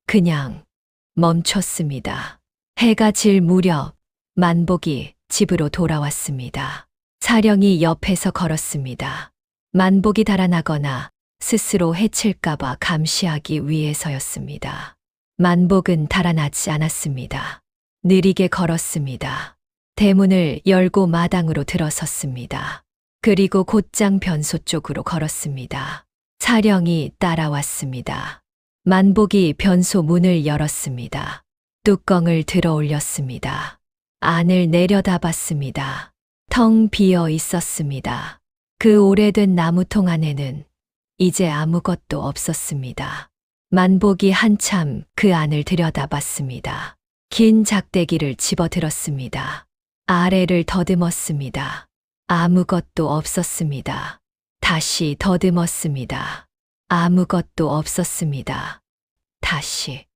그냥 멈췄습니다. 해가 질 무렵 만복이 집으로 돌아왔습니다. 사령이 옆에서 걸었습니다. 만복이 달아나거나 스스로 해칠까봐 감시하기 위해서였습니다. 만복은 달아나지 않았습니다. 느리게 걸었습니다. 대문을 열고 마당으로 들어섰습니다. 그리고 곧장 변소 쪽으로 걸었습니다. 사령이 따라왔습니다. 만복이 변소 문을 열었습니다. 뚜껑을 들어 올렸습니다. 안을 내려다봤습니다. 텅 비어 있었습니다. 그 오래된 나무통 안에는 이제 아무것도 없었습니다. 만복이 한참 그 안을 들여다봤습니다. 긴 작대기를 집어들었습니다. 아래를 더듬었습니다. 아무것도 없었습니다. 다시 더듬었습니다. 아무것도 없었습니다. 다시.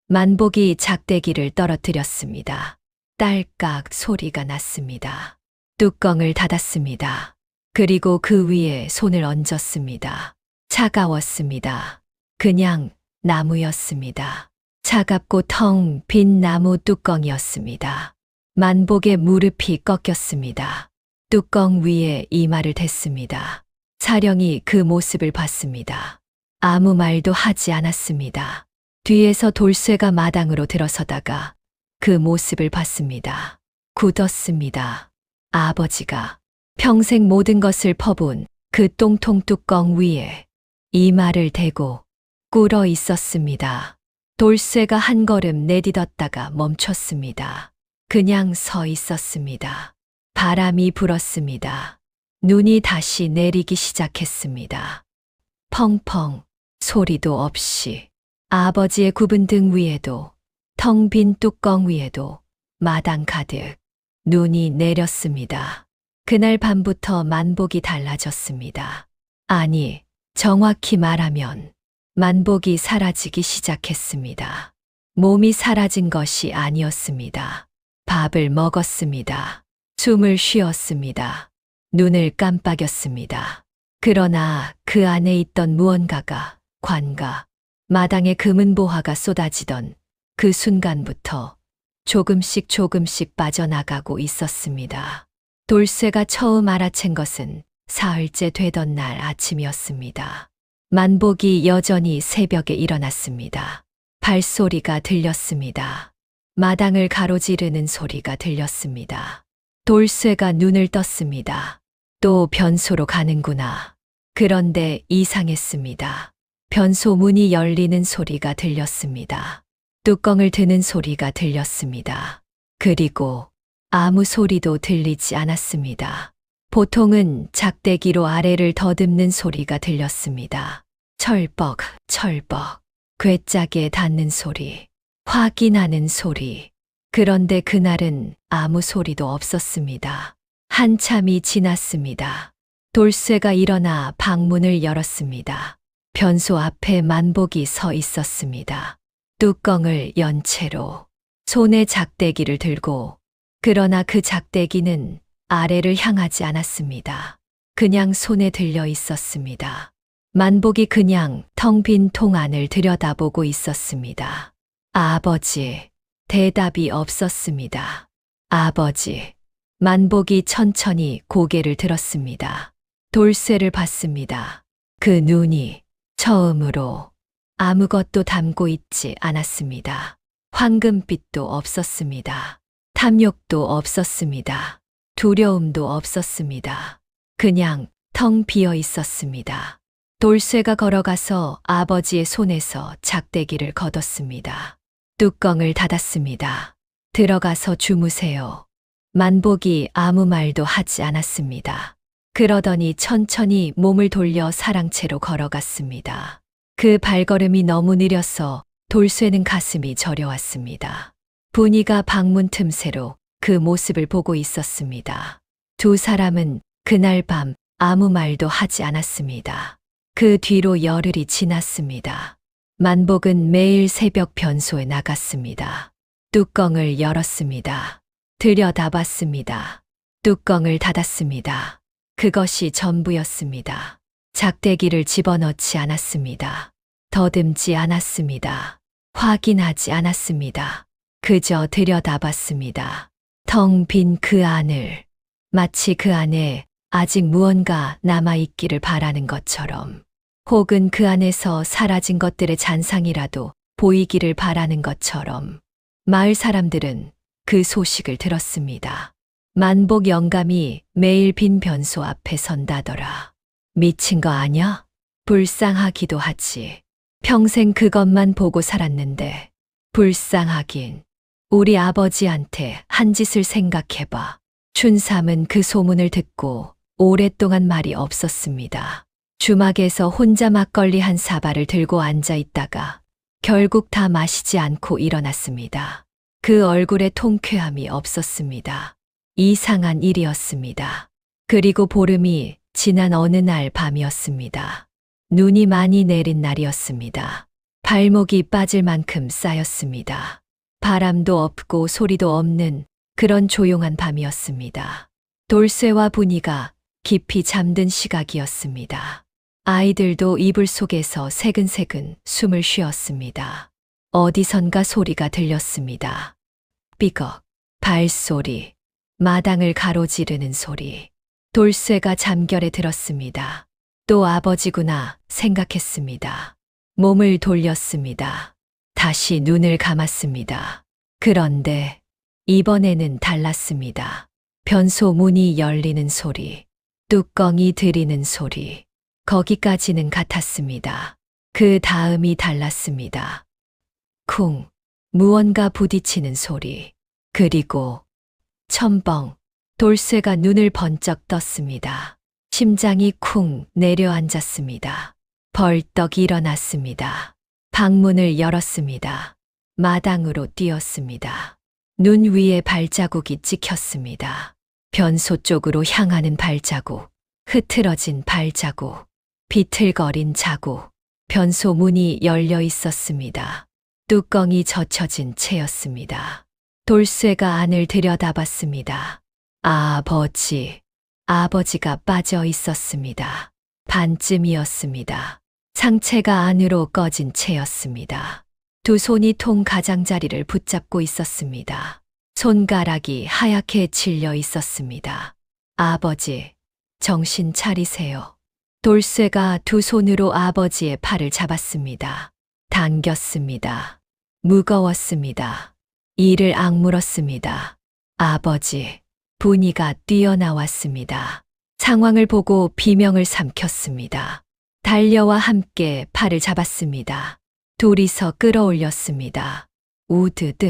만복이 작대기를 떨어뜨렸습니다. 딸깍 소리가 났습니다. 뚜껑을 닫았습니다. 그리고 그 위에 손을 얹었습니다. 차가웠습니다. 그냥 나무였습니다. 차갑고 텅 빈 나무 뚜껑이었습니다. 만복의 무릎이 꺾였습니다. 뚜껑 위에 이마를 댔습니다. 사령이 그 모습을 봤습니다. 아무 말도 하지 않았습니다. 뒤에서 돌쇠가 마당으로 들어서다가 그 모습을 봤습니다. 굳었습니다. 아버지가 평생 모든 것을 퍼부은 그 똥통 뚜껑 위에 이마를 대고 꿇어 있었습니다. 돌쇠가 한 걸음 내디뎠다가 멈췄습니다. 그냥 서 있었습니다. 바람이 불었습니다. 눈이 다시 내리기 시작했습니다. 펑펑 소리도 없이 아버지의 굽은 등 위에도 텅 빈 뚜껑 위에도 마당 가득 눈이 내렸습니다. 그날 밤부터 만복이 달라졌습니다. 아니, 정확히 말하면 만복이 사라지기 시작했습니다. 몸이 사라진 것이 아니었습니다. 밥을 먹었습니다. 숨을 쉬었습니다. 눈을 깜빡였습니다. 그러나 그 안에 있던 무언가가 관가, 마당에 금은보화가 쏟아지던 그 순간부터 조금씩 조금씩 빠져나가고 있었습니다. 돌쇠가 처음 알아챈 것은 사흘째 되던 날 아침이었습니다. 만복이 여전히 새벽에 일어났습니다. 발소리가 들렸습니다. 마당을 가로지르는 소리가 들렸습니다. 돌쇠가 눈을 떴습니다. 또 변소로 가는구나. 그런데 이상했습니다. 변소 문이 열리는 소리가 들렸습니다. 뚜껑을 드는 소리가 들렸습니다. 그리고 아무 소리도 들리지 않았습니다. 보통은 작대기로 아래를 더듬는 소리가 들렸습니다. 철벅, 철벅, 괴짝에 닿는 소리, 확인하는 소리. 그런데 그날은 아무 소리도 없었습니다. 한참이 지났습니다. 돌쇠가 일어나 방문을 열었습니다. 변소 앞에 만복이 서 있었습니다. 뚜껑을 연 채로 손에 작대기를 들고, 그러나 그 작대기는 아래를 향하지 않았습니다. 그냥 손에 들려 있었습니다. 만복이 그냥 텅 빈 통 안을 들여다보고 있었습니다. 아버지, 대답이 없었습니다. 아버지, 만복이 천천히 고개를 들었습니다. 돌쇠를 봤습니다. 그 눈이 처음으로 아무것도 담고 있지 않았습니다. 황금빛도 없었습니다. 탐욕도 없었습니다. 두려움도 없었습니다. 그냥 텅 비어 있었습니다. 돌쇠가 걸어가서 아버지의 손에서 작대기를 걷었습니다. 뚜껑을 닫았습니다. 들어가서 주무세요. 만복이 아무 말도 하지 않았습니다. 그러더니 천천히 몸을 돌려 사랑채로 걸어갔습니다. 그 발걸음이 너무 느려서 돌쇠는 가슴이 저려왔습니다. 분이가 방문 틈새로 그 모습을 보고 있었습니다. 두 사람은 그날 밤 아무 말도 하지 않았습니다. 그 뒤로 열흘이 지났습니다. 만복은 매일 새벽 변소에 나갔습니다. 뚜껑을 열었습니다. 들여다봤습니다. 뚜껑을 닫았습니다. 그것이 전부였습니다. 작대기를 집어넣지 않았습니다. 더듬지 않았습니다. 확인하지 않았습니다. 그저 들여다봤습니다. 텅 빈 그 안을, 마치 그 안에 아직 무언가 남아있기를 바라는 것처럼, 혹은 그 안에서 사라진 것들의 잔상이라도 보이기를 바라는 것처럼. 마을 사람들은 그 소식을 들었습니다. 만복 영감이 매일 빈 변소 앞에 선다더라. 미친 거 아냐? 불쌍하기도 하지. 평생 그것만 보고 살았는데. 불쌍하긴. 우리 아버지한테 한 짓을 생각해봐. 춘삼은 그 소문을 듣고 오랫동안 말이 없었습니다. 주막에서 혼자 막걸리 한 사발을 들고 앉아 있다가 결국 다 마시지 않고 일어났습니다. 그 얼굴에 통쾌함이 없었습니다. 이상한 일이었습니다. 그리고 보름이 지난 어느 날 밤이었습니다. 눈이 많이 내린 날이었습니다. 발목이 빠질 만큼 쌓였습니다. 바람도 없고 소리도 없는 그런 조용한 밤이었습니다. 돌쇠와 분이가 깊이 잠든 시각이었습니다. 아이들도 이불 속에서 새근새근 숨을 쉬었습니다. 어디선가 소리가 들렸습니다. 삐걱, 발소리, 마당을 가로지르는 소리. 돌쇠가 잠결에 들었습니다. 또 아버지구나 생각했습니다. 몸을 돌렸습니다. 다시 눈을 감았습니다. 그런데 이번에는 달랐습니다. 변소 문이 열리는 소리, 뚜껑이 들이는 소리, 거기까지는 같았습니다. 그 다음이 달랐습니다. 쿵, 무언가 부딪히는 소리, 그리고 첨벙, 돌쇠가 눈을 번쩍 떴습니다. 심장이 쿵 내려앉았습니다. 벌떡 일어났습니다. 방문을 열었습니다. 마당으로 뛰었습니다. 눈 위에 발자국이 찍혔습니다. 변소 쪽으로 향하는 발자국, 흐트러진 발자국, 비틀거린 자국. 변소 문이 열려 있었습니다. 뚜껑이 젖혀진 채였습니다. 돌쇠가 안을 들여다봤습니다. 아버지, 아버지가 빠져 있었습니다. 반쯤이었습니다. 상체가 안으로 꺼진 채였습니다. 두 손이 통 가장자리를 붙잡고 있었습니다. 손가락이 하얗게 질려 있었습니다. 아버지, 정신 차리세요. 돌쇠가 두 손으로 아버지의 팔을 잡았습니다. 당겼습니다. 무거웠습니다. 이를 악물었습니다. 아버지, 분이가 뛰어나왔습니다. 상황을 보고 비명을 삼켰습니다. 달려와 함께 팔을 잡았습니다. 둘이서 끌어올렸습니다. 우드드,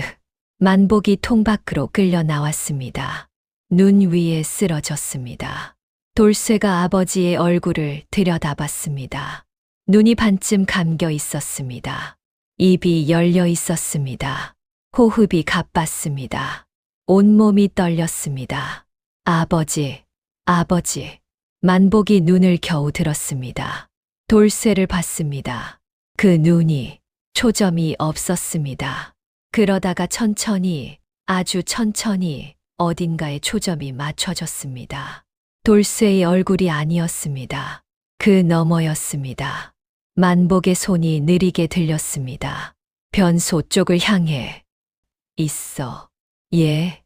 만복이 통 밖으로 끌려 나왔습니다. 눈 위에 쓰러졌습니다. 돌쇠가 아버지의 얼굴을 들여다봤습니다. 눈이 반쯤 감겨 있었습니다. 입이 열려 있었습니다. 호흡이 가빴습니다. 온몸이 떨렸습니다. 아버지, 아버지. 만복이 눈을 겨우 들었습니다. 돌쇠를 봤습니다. 그 눈이 초점이 없었습니다. 그러다가 천천히, 아주 천천히 어딘가에 초점이 맞춰졌습니다. 돌쇠의 얼굴이 아니었습니다. 그 너머였습니다. 만복의 손이 느리게 들렸습니다. 변소 쪽을 향해. 있어. 예,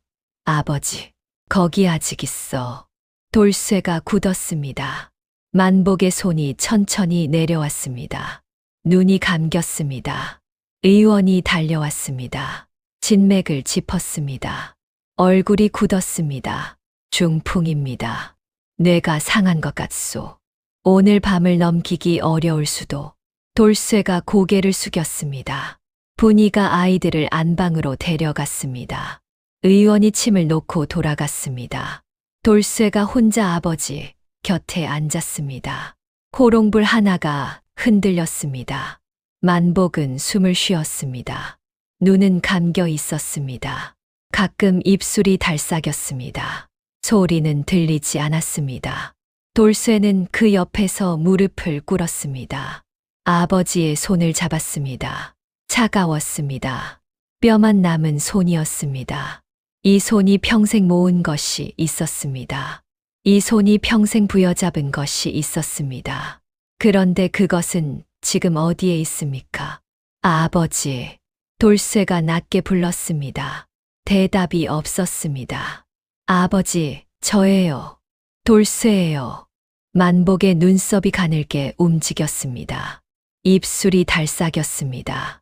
아버지. 거기 아직 있어. 돌쇠가 굳었습니다. 만복의 손이 천천히 내려왔습니다. 눈이 감겼습니다. 의원이 달려왔습니다. 진맥을 짚었습니다. 얼굴이 굳었습니다. 중풍입니다. 뇌가 상한 것 같소. 오늘 밤을 넘기기 어려울 수도. 돌쇠가 고개를 숙였습니다. 분이가 아이들을 안방으로 데려갔습니다. 의원이 침을 놓고 돌아갔습니다. 돌쇠가 혼자 아버지 곁에 앉았습니다. 호롱불 하나가 흔들렸습니다. 만복은 숨을 쉬었습니다. 눈은 감겨 있었습니다. 가끔 입술이 달싹였습니다. 소리는 들리지 않았습니다. 돌쇠는 그 옆에서 무릎을 꿇었습니다. 아버지의 손을 잡았습니다. 차가웠습니다. 뼈만 남은 손이었습니다. 이 손이 평생 모은 것이 있었습니다. 이 손이 평생 부여잡은 것이 있었습니다. 그런데 그것은 지금 어디에 있습니까? 아버지. 돌쇠가 낮게 불렀습니다. 대답이 없었습니다. 아버지, 저예요. 돌쇠예요. 만복의 눈썹이 가늘게 움직였습니다. 입술이 달싹였습니다.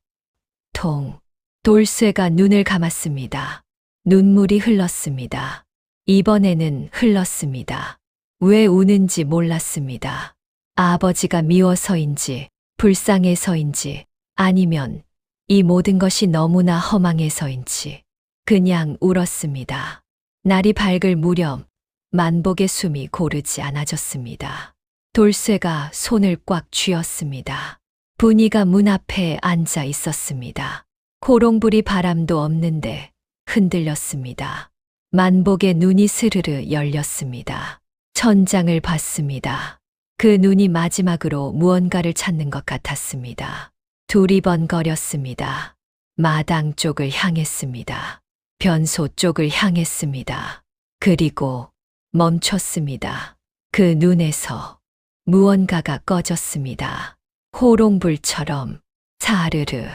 통. 돌쇠가 눈을 감았습니다. 눈물이 흘렀습니다. 이번에는 흘렀습니다. 왜 우는지 몰랐습니다. 아버지가 미워서인지, 불쌍해서인지, 아니면 이 모든 것이 너무나 허망해서인지 그냥 울었습니다. 날이 밝을 무렵 만복의 숨이 고르지 않아졌습니다. 돌쇠가 손을 꽉 쥐었습니다. 분이가 문 앞에 앉아 있었습니다. 호롱불이 바람도 없는데 흔들렸습니다. 만복의 눈이 스르르 열렸습니다. 천장을 봤습니다. 그 눈이 마지막으로 무언가를 찾는 것 같았습니다. 두리번거렸습니다. 마당 쪽을 향했습니다. 변소 쪽을 향했습니다. 그리고 멈췄습니다. 그 눈에서 무언가가 꺼졌습니다. 호롱불처럼 사르르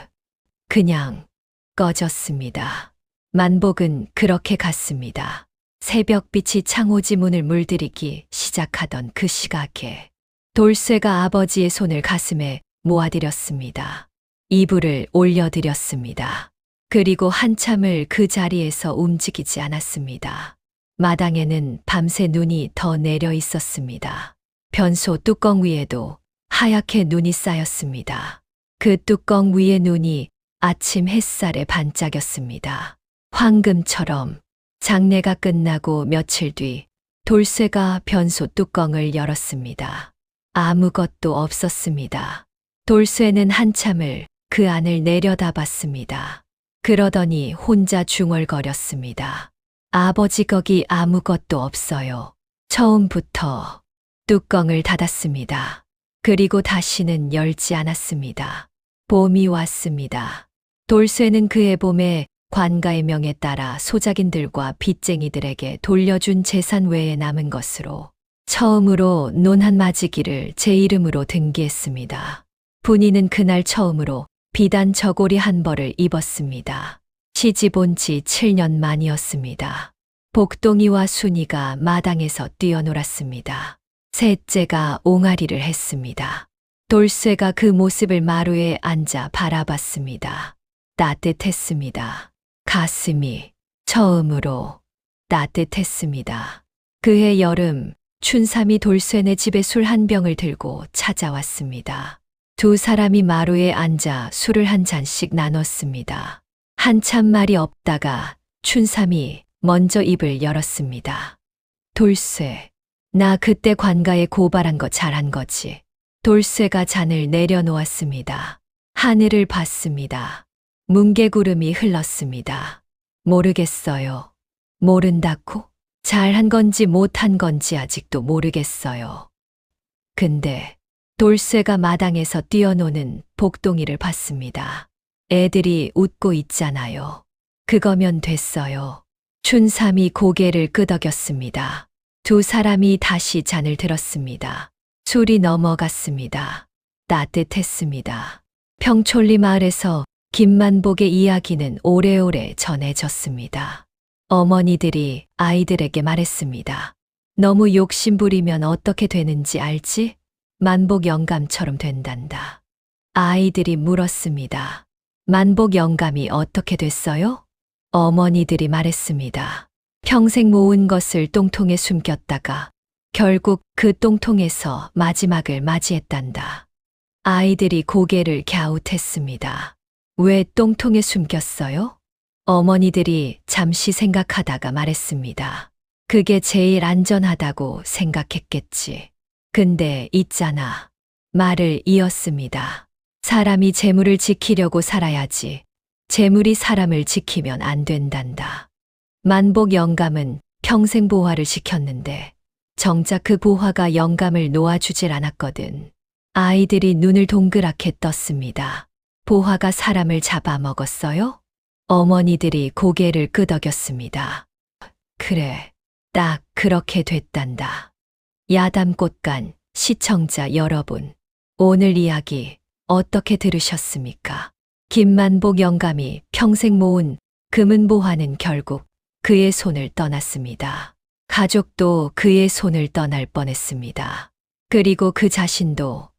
그냥 꺼졌습니다. 만복은 그렇게 갔습니다. 새벽빛이 창호지 문을 물들이기 시작하던 그 시각에 돌쇠가 아버지의 손을 가슴에 모아들였습니다. 이불을 올려드렸습니다. 그리고 한참을 그 자리에서 움직이지 않았습니다. 마당에는 밤새 눈이 더 내려 있었습니다. 변소 뚜껑 위에도 하얗게 눈이 쌓였습니다. 그 뚜껑 위의 눈이 아침 햇살에 반짝였습니다. 황금처럼. 장례가 끝나고 며칠 뒤 돌쇠가 변소 뚜껑을 열었습니다. 아무것도 없었습니다. 돌쇠는 한참을 그 안을 내려다봤습니다. 그러더니 혼자 중얼거렸습니다. 아버지 거기 아무것도 없어요. 처음부터. 뚜껑을 닫았습니다. 그리고 다시는 열지 않았습니다. 봄이 왔습니다. 돌쇠는 그해 봄에 관가의 명에 따라 소작인들과 빚쟁이들에게 돌려준 재산 외에 남은 것으로 처음으로 논한 마지기를 제 이름으로 등기했습니다. 분이는 그날 처음으로 비단 저고리 한 벌을 입었습니다. 시집 온 지 7년 만이었습니다. 복동이와 순이가 마당에서 뛰어놀았습니다. 셋째가 옹알이를 했습니다. 돌쇠가 그 모습을 마루에 앉아 바라봤습니다. 따뜻했습니다. 가슴이 처음으로 따뜻했습니다. 그해 여름, 춘삼이 돌쇠네 집에 술 한 병을 들고 찾아왔습니다. 두 사람이 마루에 앉아 술을 한 잔씩 나눴습니다. 한참 말이 없다가 춘삼이 먼저 입을 열었습니다. 돌쇠, 나 그때 관가에 고발한 거 잘한 거지. 돌쇠가 잔을 내려놓았습니다. 하늘을 봤습니다. 뭉게구름이 흘렀습니다. 모르겠어요. 모른다고? 잘한 건지 못한 건지 아직도 모르겠어요. 근데 돌쇠가 마당에서 뛰어노는 복동이를 봤습니다. 애들이 웃고 있잖아요. 그거면 됐어요. 춘삼이 고개를 끄덕였습니다. 두 사람이 다시 잔을 들었습니다. 술이 넘어갔습니다. 따뜻했습니다. 평촌리 마을에서 김만복의 이야기는 오래오래 전해졌습니다. 어머니들이 아이들에게 말했습니다. 너무 욕심부리면 어떻게 되는지 알지? 만복 영감처럼 된단다. 아이들이 물었습니다. 만복 영감이 어떻게 됐어요? 어머니들이 말했습니다. 평생 모은 것을 똥통에 숨겼다가 결국 그 똥통에서 마지막을 맞이했단다. 아이들이 고개를 갸웃했습니다. 왜 똥통에 숨겼어요? 어머니들이 잠시 생각하다가 말했습니다. 그게 제일 안전하다고 생각했겠지. 근데 있잖아. 말을 이었습니다. 사람이 재물을 지키려고 살아야지. 재물이 사람을 지키면 안 된단다. 만복 영감은 평생 보화를 지켰는데 정작 그 보화가 영감을 놓아주질 않았거든. 아이들이 눈을 동그랗게 떴습니다. 보화가 사람을 잡아먹었어요? 어머니들이 고개를 끄덕였습니다. 그래, 딱 그렇게 됐단다. 야담꽃간 시청자 여러분, 오늘 이야기 어떻게 들으셨습니까? 김만복 영감이 평생 모은 금은보화는 결국 그의 손을 떠났습니다. 가족도 그의 손을 떠날 뻔했습니다. 그리고 그 자신도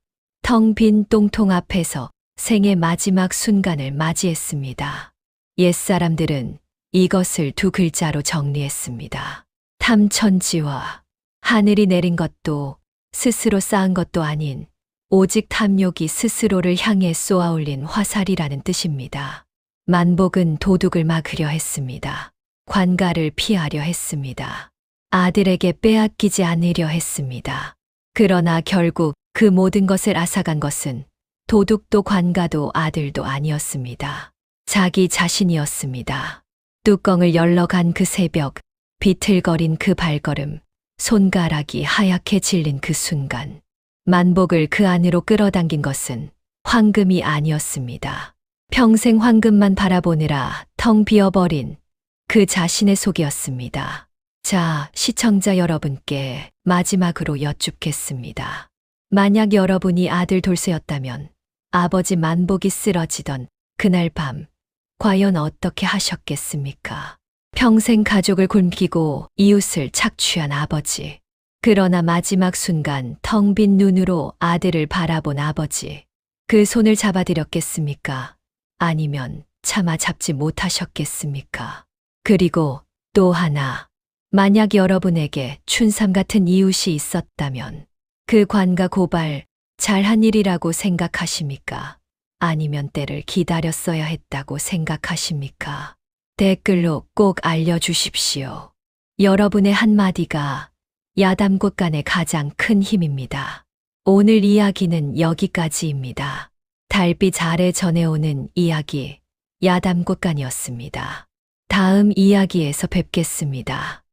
텅 빈 똥통 앞에서 생의 마지막 순간을 맞이했습니다. 옛사람들은 이것을 두 글자로 정리했습니다. 탐천지화. 하늘이 내린 것도 스스로 쌓은 것도 아닌 오직 탐욕이 스스로를 향해 쏘아올린 화살이라는 뜻입니다. 만복은 도둑을 막으려 했습니다. 관가를 피하려 했습니다. 아들에게 빼앗기지 않으려 했습니다. 그러나 결국 그 모든 것을 앗아간 것은 도둑도 관가도 아들도 아니었습니다. 자기 자신이었습니다. 뚜껑을 열러간 그 새벽, 비틀거린 그 발걸음, 손가락이 하얗게 질린 그 순간, 만복을 그 안으로 끌어당긴 것은 황금이 아니었습니다. 평생 황금만 바라보느라 텅 비어버린 그 자신의 속이었습니다. 자, 시청자 여러분께 마지막으로 여쭙겠습니다. 만약 여러분이 아들 돌쇠였다면 아버지 만복이 쓰러지던 그날 밤, 과연 어떻게 하셨겠습니까? 평생 가족을 굶기고 이웃을 착취한 아버지. 그러나 마지막 순간 텅 빈 눈으로 아들을 바라본 아버지. 그 손을 잡아드렸겠습니까? 아니면 차마 잡지 못하셨겠습니까? 그리고 또 하나, 만약 여러분에게 춘삼 같은 이웃이 있었다면 그 관가 고발 잘한 일이라고 생각하십니까? 아니면 때를 기다렸어야 했다고 생각하십니까? 댓글로 꼭 알려주십시오. 여러분의 한마디가 야담꽃간의 가장 큰 힘입니다. 오늘 이야기는 여기까지입니다. 달빛 아래 전해오는 이야기, 야담꽃간이었습니다. 다음 이야기에서 뵙겠습니다.